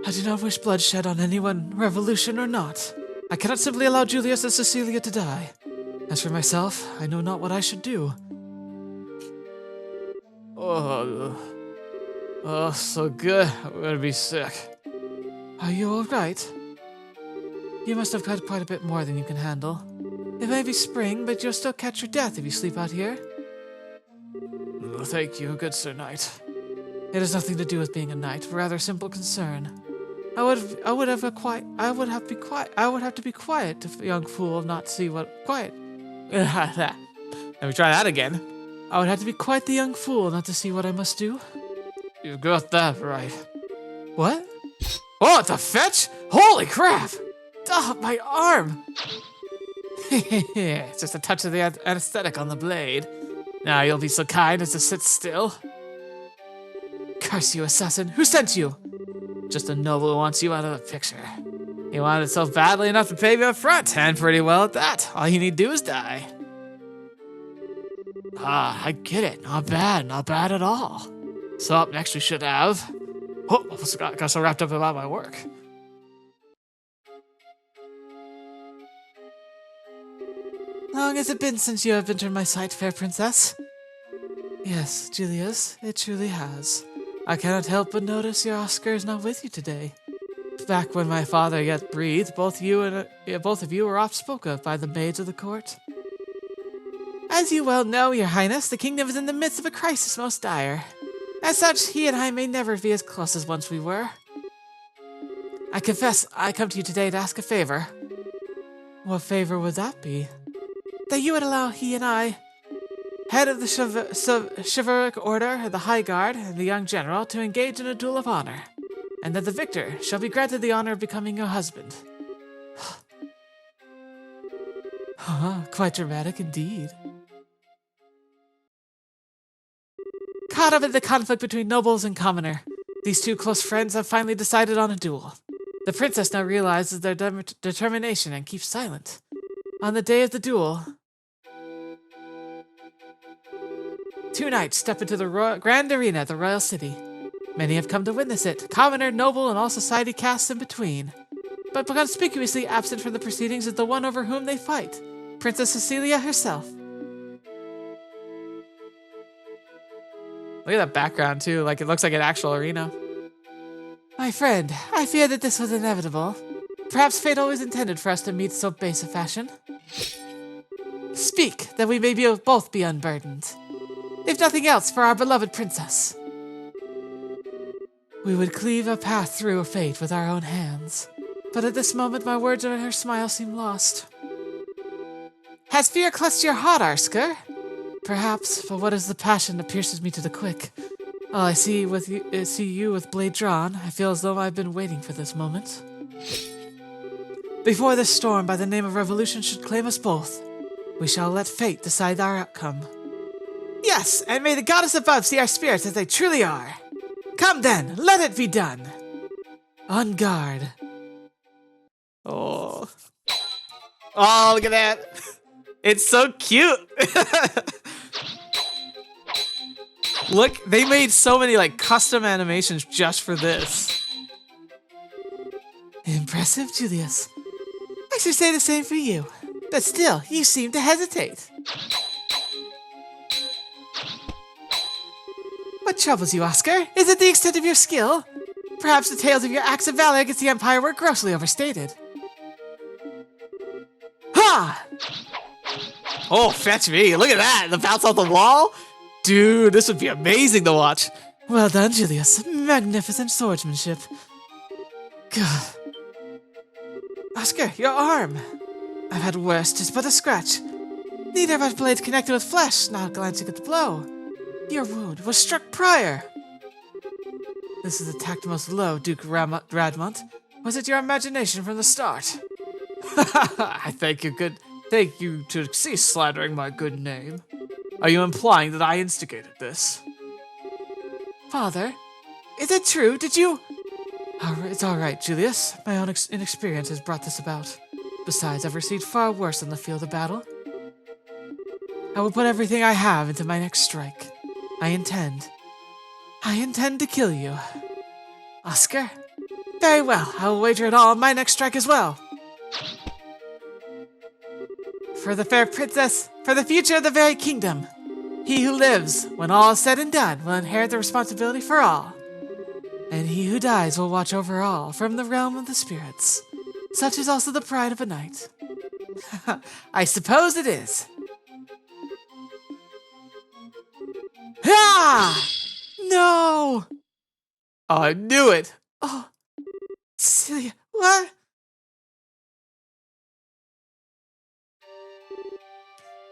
I do not wish bloodshed on anyone, revolution or not. I cannot simply allow Julius and Cecilia to die. As for myself, I know not what I should do. Oh, so good. I'm gonna be sick. Are you alright? You must have had quite a bit more than you can handle. It may be spring, but you'll still catch your death if you sleep out here. Oh, thank you, good Sir Knight. It has nothing to do with being a knight, but rather a simple concern. I would have to be quiet to young fool not see what quiet. Let me try that again. I would have to be quite the young fool not to see what I must do. You got that right. What? Oh, it's a fetch? Holy crap! Oh, my arm! It's just a touch of the anesthetic on the blade. Now you'll be so kind as to sit still. Curse you, assassin! Who sent you? Just a noble who wants you out of the picture. He wanted it so badly enough to pay you up front, and pretty well at that. All you need to do is die. Ah, I get it. Not bad at all. So up next we should have... Oh, I got so wrapped up about my work. Long has it been since you have entered my sight, fair princess? Yes, Julius, it truly has. I cannot help but notice your Oscar is not with you today. Back when my father yet breathed, both of you were oft spoke of by the maids of the court. As you well know, your highness, the kingdom is in the midst of a crisis most dire. As such, he and I may never be as close as once we were. I confess, I come to you today to ask a favor. What favor would that be? That you would allow he and I... head of the chivalric order, the High Guard, and the young general to engage in a duel of honor, and that the victor shall be granted the honor of becoming your husband. Quite dramatic indeed. Caught up in the conflict between nobles and commoner, these two close friends have finally decided on a duel. The princess now realizes their determination and keeps silent. On the day of the duel, two knights step into the grand arena at the royal city. Many have come to witness it, commoner, noble, and all society casts in between. But conspicuously absent from the proceedings is the one over whom they fight, Princess Cecilia herself. Look at that background too, like it looks like an actual arena. My friend, I fear that this was inevitable. Perhaps fate always intended for us to meet so base a fashion. Speak, that we may both be unburdened. If nothing else, for our beloved princess. We would cleave a path through a fate with our own hands. But at this moment, my words and her smile seem lost. Has fear clutched your heart, Arsker? Perhaps, but what is the passion that pierces me to the quick? All I see you with blade drawn, I feel as though I've been waiting for this moment. Before this storm by the name of revolution should claim us both, we shall let fate decide our outcome. Yes, and may the goddess above see our spirits as they truly are. Come then, let it be done. On guard. Oh, look at that. It's so cute. Look, they made so many like custom animations just for this. Impressive, Julius. I should say the same for you. But still, you seem to hesitate. What troubles you, Oscar? Is it the extent of your skill? Perhaps the tales of your acts of valor against the Empire were grossly overstated. Ha! Oh, fetch me. Look at that. The bounce off the wall? Dude, this would be amazing to watch. Well done, Julius. Magnificent swordsmanship. God. Oscar, your arm. I've had worse, 'tis but a scratch. Neither of our blades connected with flesh, not glancing at the blow. Your wound was struck prior. This is attacked most low, Duke Radmont. Was it your imagination from the start? I thank you to cease slandering my good name. Are you implying that I instigated this? Father, is it true? Did you... It's all right, Julius. My own inexperience has brought this about. Besides, I've received far worse on the field of battle. I will put everything I have into my next strike. I intend to kill you. Oscar? Very well, I will wager it all on my next strike as well. For the fair princess, for the future of the very kingdom. He who lives, when all is said and done, will inherit the responsibility for all. And he who dies will watch over all from the realm of the spirits. Such is also the pride of a knight. I suppose it is. Ah! No! Oh, I knew it. Oh, Cecilia, what?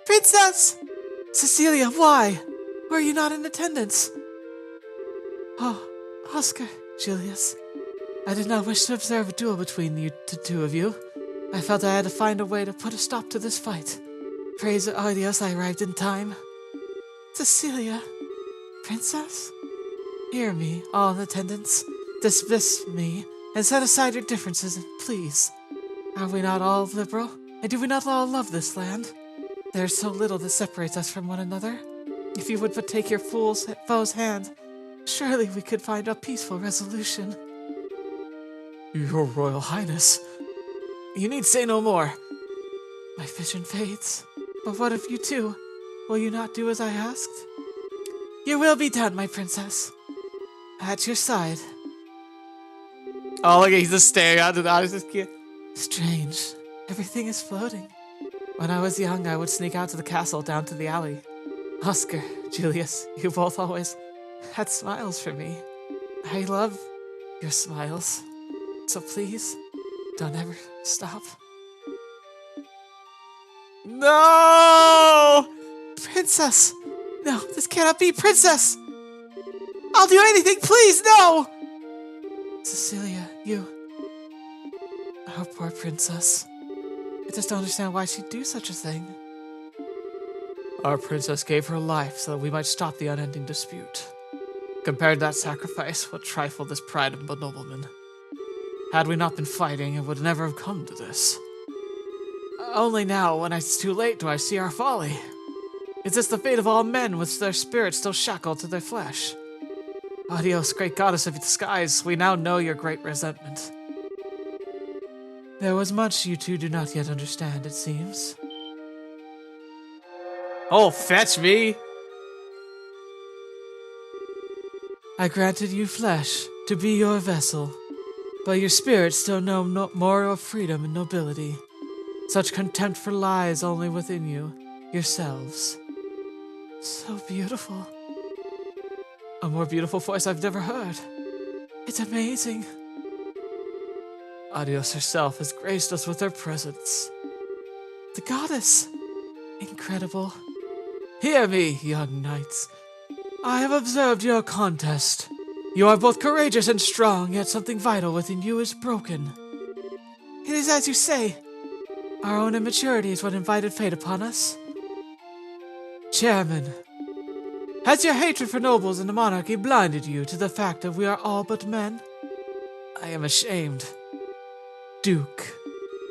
Princess! Cecilia, why? Were you not in attendance? Oh, Oscar, Julius. I did not wish to observe a duel between the two of you. I felt I had to find a way to put a stop to this fight. Praise Adios, I arrived in time. Cecilia, Princess? Hear me, all in attendance. Dismiss me, and set aside your differences, please. Are we not all liberal? And do we not all love this land? There is so little that separates us from one another. If you would but take your foe's hand, surely we could find a peaceful resolution. Your Royal Highness, you need say no more. My vision fades. But what of you two? Will you not do as I asked? Your will be done, my princess. At your side. Oh, look, he's just staring out to the audience. Strange. Everything is floating. When I was young, I would sneak out to the castle down to the alley. Oscar, Julius, you both always had smiles for me. I love your smiles. So please, don't ever stop. No! Princess! No, this cannot be, Princess! I'll do anything, please, no! Cecilia, you... Our poor princess. I just don't understand why she'd do such a thing. Our princess gave her life so that we might stop the unending dispute. Compared to that sacrifice, what trifle this pride of a nobleman. Had we not been fighting, it would never have come to this. Only now, when it's too late, do I see our folly. Is this the fate of all men with their spirits still shackled to their flesh? Adios, great goddess of the skies, we now know your great resentment. There was much you two do not yet understand, it seems. Oh, fetch me! I granted you flesh to be your vessel, but your spirit still know more of freedom and nobility. Such contempt for lies only within you, yourselves. So beautiful. A more beautiful voice I've never heard. It's amazing. Adios herself has graced us with her presence. The goddess. Incredible. Hear me, young knights. I have observed your contest. You are both courageous and strong, yet something vital within you is broken. It is as you say. Our own immaturity is what invited fate upon us. Chairman, has your hatred for nobles and the monarchy blinded you to the fact that we are all but men? I am ashamed. Duke,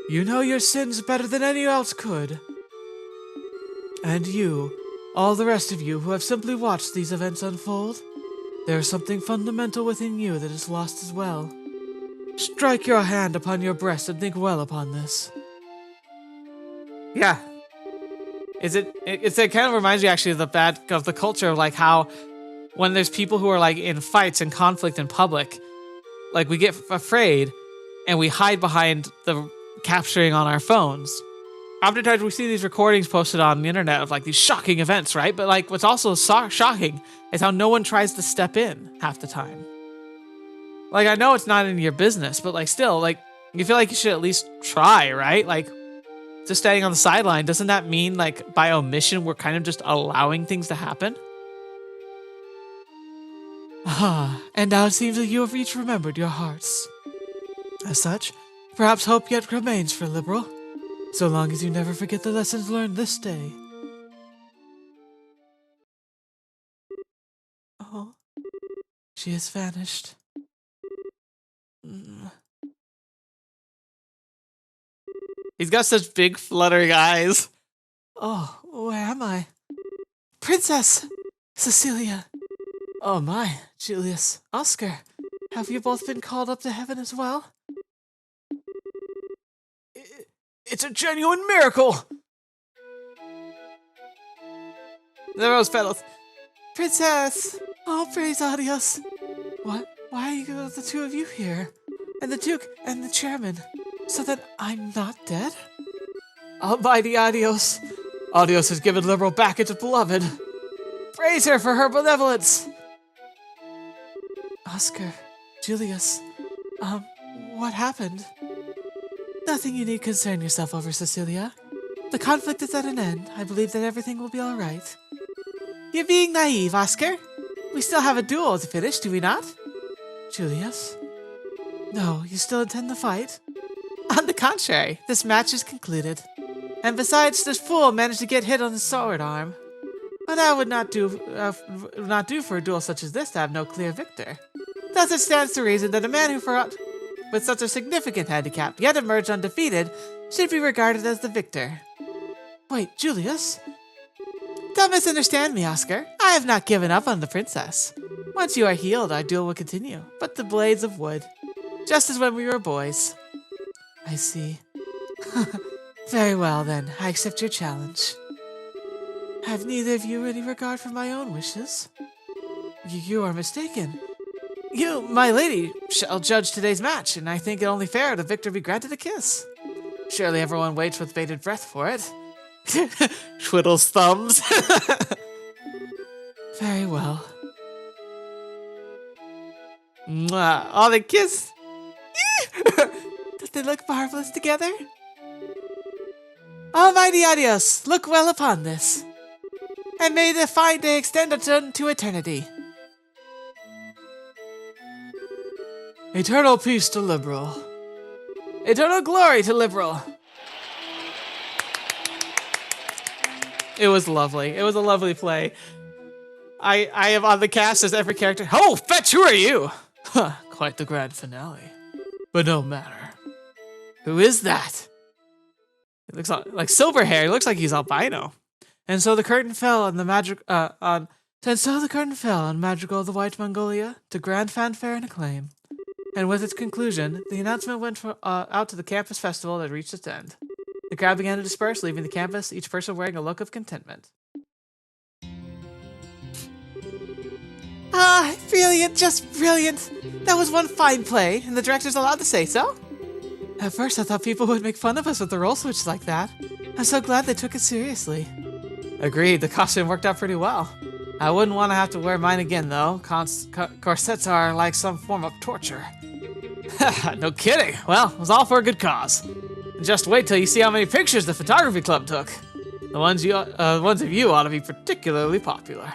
you know your sins better than anyone else could. And you, all the rest of you who have simply watched these events unfold, there is something fundamental within you that is lost as well. Strike your hand upon your breast and think well upon this. Yeah. It kind of reminds me actually of the culture of like how when there's people who are like in fights and conflict in public, like we get afraid and we hide behind the capturing on our phones. Oftentimes we see these recordings posted on the internet of like these shocking events, right? But like what's also shocking is how no one tries to step in half the time. Like I know it's not in your business, but like still, like you feel like you should at least try, right? Like just standing on the sideline, doesn't that mean like by omission we're kind of just allowing things to happen? Ah, and now it seems that you have each remembered your hearts. As such, perhaps hope yet remains for Liberl, so long as you never forget the lessons learned this day. Oh, she has vanished. He's got such big fluttering eyes. Oh, where am I? Princess! Cecilia! Oh my, Julius, Oscar, have you both been called up to heaven as well? It's a genuine miracle! The rose petals. Princess! Oh, praise Adios! What? Why are you, the two of you here? And the Duke and the Chairman, so that I'm not dead? Almighty Adios! Adios has given Liberl back its beloved. Praise her for her benevolence! Oscar, Julius, what happened? Nothing you need concern yourself over, Cecilia. The conflict is at an end. I believe that everything will be alright. You're being naive, Oscar. We still have a duel to finish, do we not? Julius? No, you still intend to fight? On the contrary, this match is concluded. And besides, this fool managed to get hit on the sword arm. But that would not do for a duel such as this to have no clear victor. Thus it stands to reason that a man who fought with such a significant handicap, yet emerged undefeated, should be regarded as the victor. Wait, Julius? Don't misunderstand me, Oscar. I have not given up on the princess. Once you are healed, our duel will continue, but the blades of wood. Just as when we were boys. I see. Very well, then. I accept your challenge. Have neither of you any regard for my own wishes? You are mistaken. You, my lady, shall judge today's match, and I think it only fair the victor be granted a kiss. Surely everyone waits with bated breath for it. Twiddles thumbs. Very well. Mwah. Oh, they kiss. Don't they look marvelous together? Almighty Adios, look well upon this. and may the fine day extend to eternity. Eternal peace to Liberl. Eternal glory to Liberl. It was lovely. It was a lovely play. I have on the cast as every character. Oh, fetch, who are you? Huh, quite the grand finale. But no matter. Who is that? It looks like silver hair. It looks like he's albino. And so the curtain fell on the Magical of the White Mongolia to grand fanfare and acclaim. And with its conclusion, the announcement went out to the campus festival that reached its end. The crowd began to disperse, leaving the campus, each person wearing a look of contentment. Ah, brilliant, just brilliant. That was one fine play, and the director's allowed to say so. At first, I thought people would make fun of us with the role switch like that. I'm so glad they took it seriously. Agreed, the costume worked out pretty well. I wouldn't want to have to wear mine again, though. Corsets are like some form of torture. No kidding. Well, it was all for a good cause. Just wait till you see how many pictures the photography club took. The ones of you ought to be particularly popular.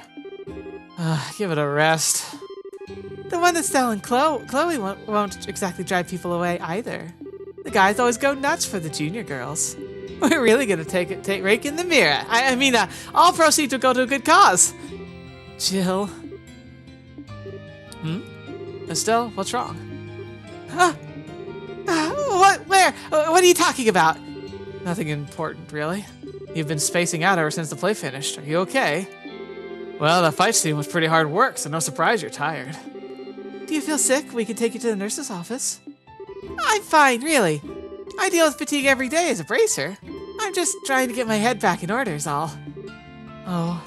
Give it a rest. The one that's Estelle and Chloe won't exactly drive people away either. The guys always go nuts for the junior girls. We're really gonna take rake in the mirror. I mean, all proceeds will go to a good cause. Jill. Estelle, what's wrong? What? Where? What are you talking about? Nothing important, really. You've been spacing out ever since the play finished. Are you okay? Well, the fight scene was pretty hard work, so no surprise you're tired. Do you feel sick? We can take you to the nurse's office. I'm fine, really. I deal with fatigue every day as a bracer. I'm just trying to get my head back in order is all. Oh,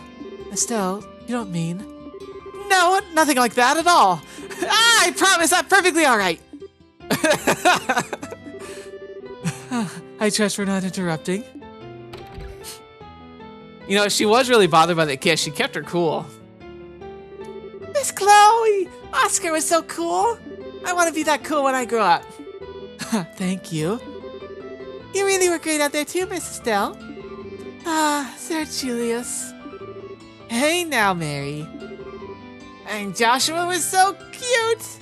Estelle, you don't mean... No, nothing like that at all. I promise I'm perfectly all right. I trust we're not interrupting. You know, she was really bothered by the kiss. She kept her cool. Miss Chloe! Oscar was so cool. I want to be that cool when I grow up. Thank you. You really were great out there too, Miss Estelle. Sir Julius. Hey now, Mary. And Joshua was so cute.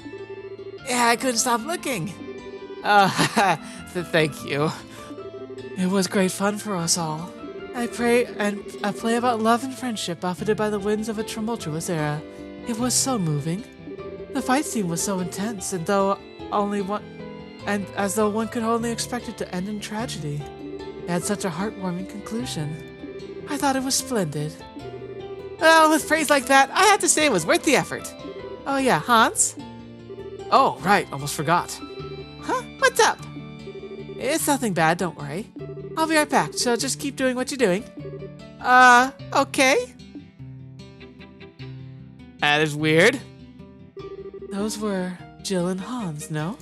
Yeah, I couldn't stop looking. Thank you. It was great fun for us all. I pray and a play about love and friendship buffeted by the winds of a tumultuous era. It was so moving. The fight scene was so intense, as though one could only expect it to end in tragedy. It had such a heartwarming conclusion. I thought it was splendid. Well, with praise like that, I have to say it was worth the effort. Oh yeah, Hans? Oh, right, almost forgot. Huh? What's up? It's nothing bad, don't worry. I'll be right back, so just keep doing what you're doing. Okay. That is weird. Those were Jill and Hans, no?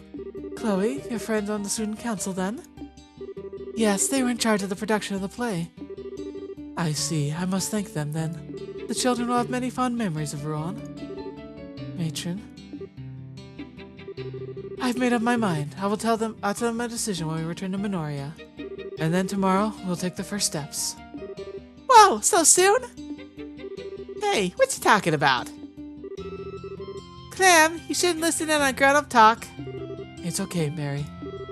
Chloe, your friends on the student council then? Yes, they were in charge of the production of the play. I see, I must thank them then. The children will have many fond memories of Rouen. Matron. I've made up my mind. I'll tell them my decision when we return to Minoria. And then tomorrow, we'll take the first steps. Whoa, so soon? Hey, what you talking about? Clem, you shouldn't listen in on grown-up talk. It's okay, Mary.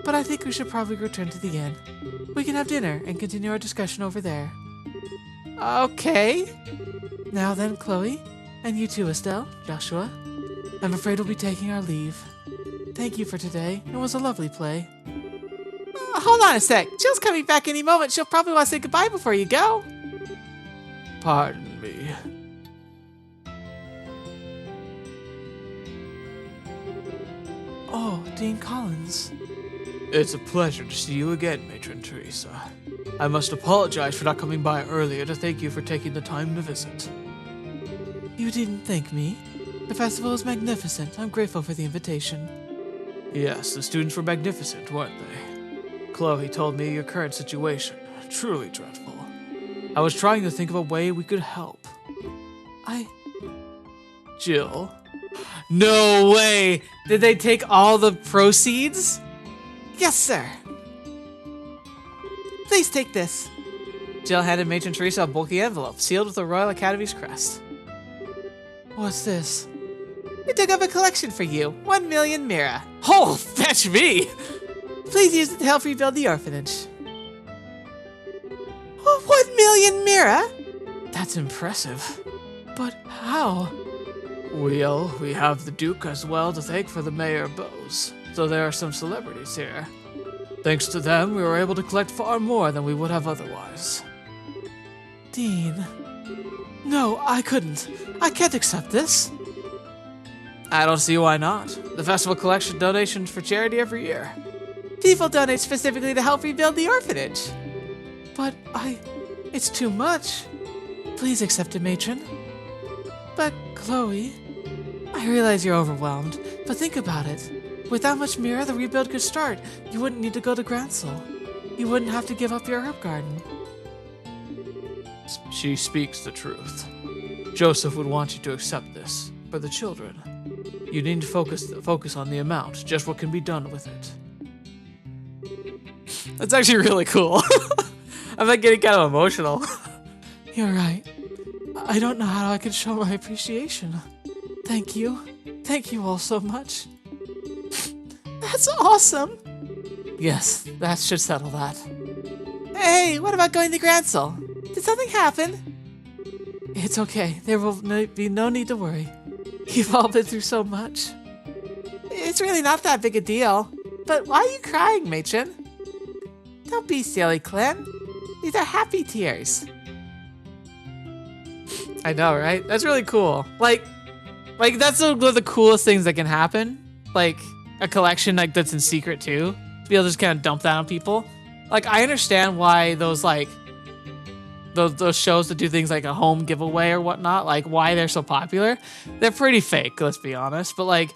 But I think we should probably return to the inn. We can have dinner and continue our discussion over there. Okay. Now then, Chloe, and you too, Estelle, Joshua. I'm afraid we'll be taking our leave. Thank you for today. It was a lovely play. Hold on a sec. Jill's coming back any moment. She'll probably want to say goodbye before you go. Pardon me. Oh, Dean Collins. It's a pleasure to see you again, Matron Teresa. I must apologize for not coming by earlier to thank you for taking the time to visit. You needn't thank me. The festival was magnificent. I'm grateful for the invitation. Yes, the students were magnificent, weren't they? Chloe told me your current situation. Truly dreadful. I was trying to think of a way we could help. Jill? No way! Did they take all the proceeds? Yes, sir. Please take this. Jill handed Matron Teresa a bulky envelope, sealed with the Royal Academy's crest. What's this? We took up a collection for you. 1 million Mira. Oh, fetch me! Please use it to help rebuild the orphanage. Oh, 1 million Mira? That's impressive. But how? Well, we have the Duke as well to thank for the mayor bows, so there are some celebrities here. Thanks to them, we were able to collect far more than we would have otherwise. Dean. No, I couldn't. I can't accept this. I don't see why not. The festival collects donations for charity every year. People donate specifically to help rebuild the orphanage. But it's too much. Please accept it, Matron. But, Chloe, I realize you're overwhelmed, but think about it. With that much Mira, the rebuild could start. You wouldn't need to go to Gransel. You wouldn't have to give up your herb garden. She speaks the truth. Joseph would want you to accept this, for the children. You need to focus on the amount, just what can be done with it. That's actually really cool. I'm like getting kind of emotional. You're right. I don't know how I can show my appreciation. Thank you. Thank you all so much. That's awesome. Yes, that should settle that. Hey, what about going to Gransel? Did something happen? It's okay. There will be no need to worry. You've all been through so much. It's really not that big a deal. But why are you crying, Matron? Don't be silly, Clem. These are happy tears. I know, right? That's really cool. Like that's one of the coolest things that can happen. Like a collection like that's in secret too. To be able to just kind of dump that on people. Like I understand why those like those shows that do things like a home giveaway or whatnot, like why they're so popular. They're pretty fake, let's be honest. But like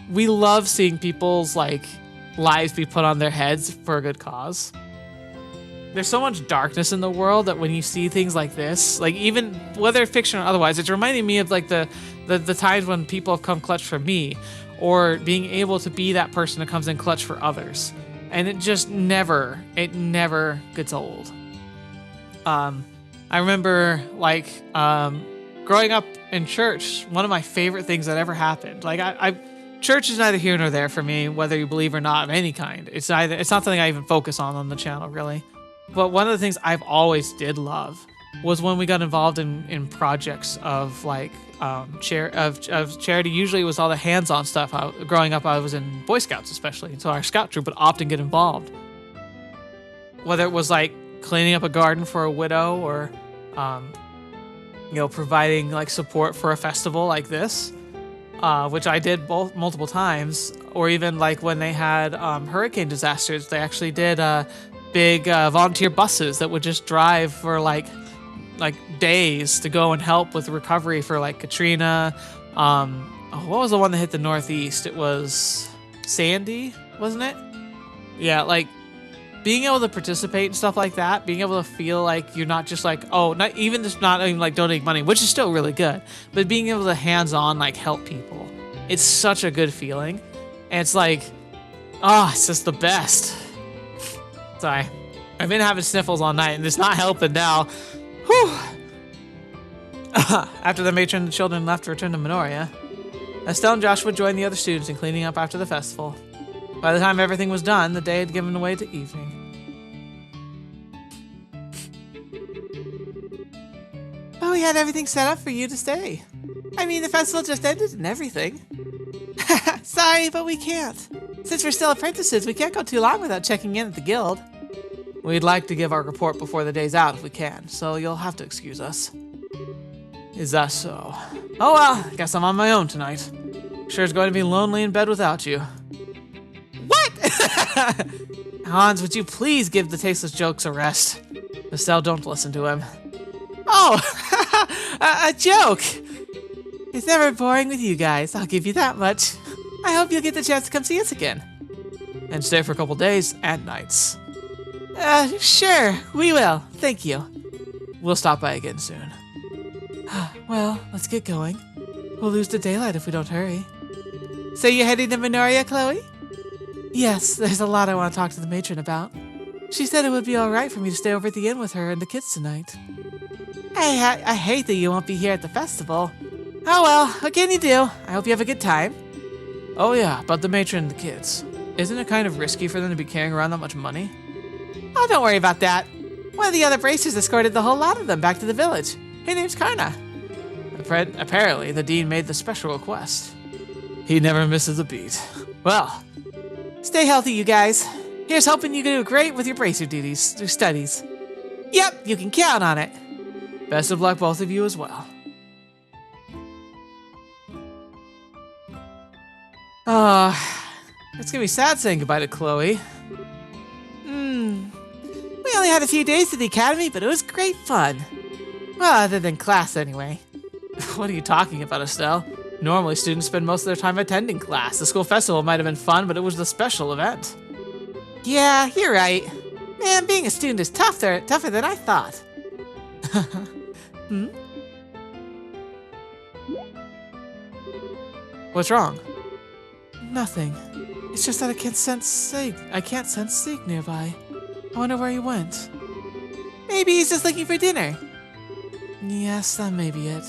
we love seeing people's like lives be put on their heads for a good cause. There's so much darkness in the world that when you see things like this, like even whether fiction or otherwise, it's reminding me of like the times when people have come clutch for me, or being able to be that person that comes in clutch for others. And it just never gets old. I remember like growing up in church, one of my favorite things that ever happened. Like church is neither here nor there for me, whether you believe or not of any kind. It's not something I even focus on the channel really. But one of the things I've always did love was when we got involved in projects of like charity. Usually it was all the hands-on stuff. Growing up, I was in Boy Scouts especially, and so our scout troop would often get involved. Whether it was like cleaning up a garden for a widow, or providing like support for a festival like this, which I did multiple times, or even like when they had hurricane disasters, they actually did big volunteer buses that would just drive for like days to go and help with recovery for like Katrina. What was the one that hit the Northeast? It was Sandy, wasn't it? Yeah, like being able to participate and stuff like that, being able to feel like you're not just like, not even like donating money, which is still really good, but being able to hands-on like help people. It's such a good feeling. And it's like, it's just the best. Sorry. I've been having sniffles all night and it's not helping now. Whew. After the matron and the children left to return to Minoria, Estelle and Joshua joined the other students in cleaning up after the festival. By the time everything was done, the day had given way to evening. Oh, we had everything set up for you to stay. I mean, the festival just ended and everything. Sorry, but we can't. Since we're still apprentices, we can't go too long without checking in at the guild. We'd like to give our report before the day's out if we can, so you'll have to excuse us. Is that so? Oh well, guess I'm on my own tonight. Sure it's going to be lonely in bed without you. What? Hans, would you please give the tasteless jokes a rest? Estelle, don't listen to him. Oh, a joke! It's never boring with you guys, I'll give you that much. I hope you'll get the chance to come see us again. And stay for a couple days and nights. Sure, we will. Thank you. We'll stop by again soon. Well, let's get going. We'll lose the daylight if we don't hurry. So you're heading to Minoria, Chloe? Yes, there's a lot I want to talk to the matron about. She said it would be all right for me to stay over at the inn with her and the kids tonight. I hate that you won't be here at the festival. Oh well, what can you do? I hope you have a good time. Oh yeah, about the matron and the kids. Isn't it kind of risky for them to be carrying around that much money? Oh, don't worry about that. One of the other bracers escorted the whole lot of them back to the village. Her name's Karna. Apparently, the dean made the special request. He never misses a beat. Well, stay healthy, you guys. Here's hoping you do great with your bracer studies. Yep, you can count on it. Best of luck, both of you, as well. It's gonna be sad saying goodbye to Chloe. We only had a few days at the academy, but it was great fun. Well, other than class, anyway. What are you talking about, Estelle? Normally, students spend most of their time attending class. The school festival might have been fun, but it was the special event. Yeah, you're right. Man, being a student is tougher than I thought. What's wrong? Nothing. It's just that I can't sense Sig nearby. I wonder where he went. Maybe he's just looking for dinner. Yes, that may be it.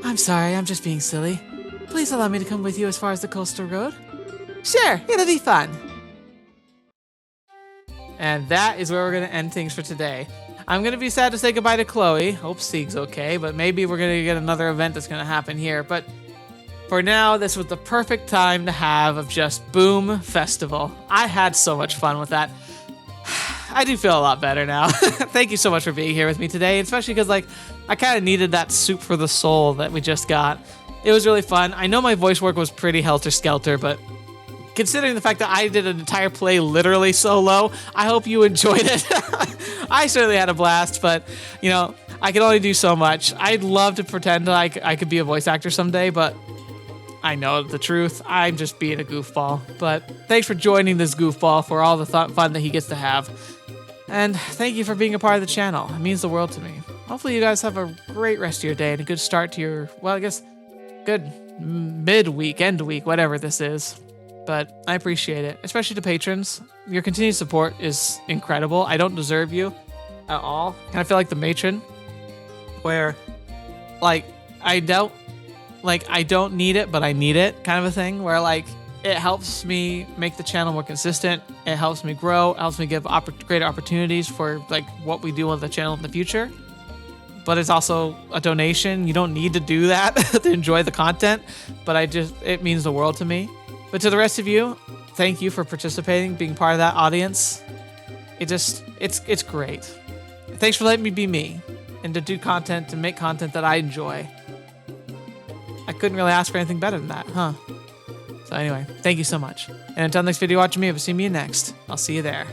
I'm sorry, I'm just being silly. Please allow me to come with you as far as the coastal road. Sure, it'll be fun. And that is where we're going to end things for today. I'm going to be sad to say goodbye to Chloe. Hope Sieg's okay, but maybe we're going to get another event that's going to happen here. But for now, this was the perfect time to have of just boom, festival. I had so much fun with that. I do feel a lot better now. Thank you so much for being here with me today, especially because I kind of needed that soup for the soul that we just got. It was really fun. I know my voice work was pretty helter-skelter, but considering the fact that I did an entire play literally solo, I hope you enjoyed it. I certainly had a blast, but, you know, I can only do so much. I'd love to pretend I could be a voice actor someday, but I know the truth. I'm just being a goofball. But thanks for joining this goofball for all the fun that he gets to have. And thank you for being a part of the channel. It means the world to me. Hopefully you guys have a great rest of your day and a good start to your, well, I guess, good mid-week, end week, whatever this is. But I appreciate it, especially to patrons. Your continued support is incredible. I don't deserve you at all. And I feel like the matron, where, I don't need it, but I need it kind of a thing, where, it helps me make the channel more consistent. It helps me grow. It helps me give greater opportunities for, what we do on the channel in the future. But it's also a donation. You don't need to do that to enjoy the content, but it means the world to me. But to the rest of you, thank you for participating, being part of that audience. It's great. Thanks for letting me be me and to do content, to make content that I enjoy. I couldn't really ask for anything better than that, huh? So anyway, thank you so much. And until next video, watching me, if you see me next, I'll see you there.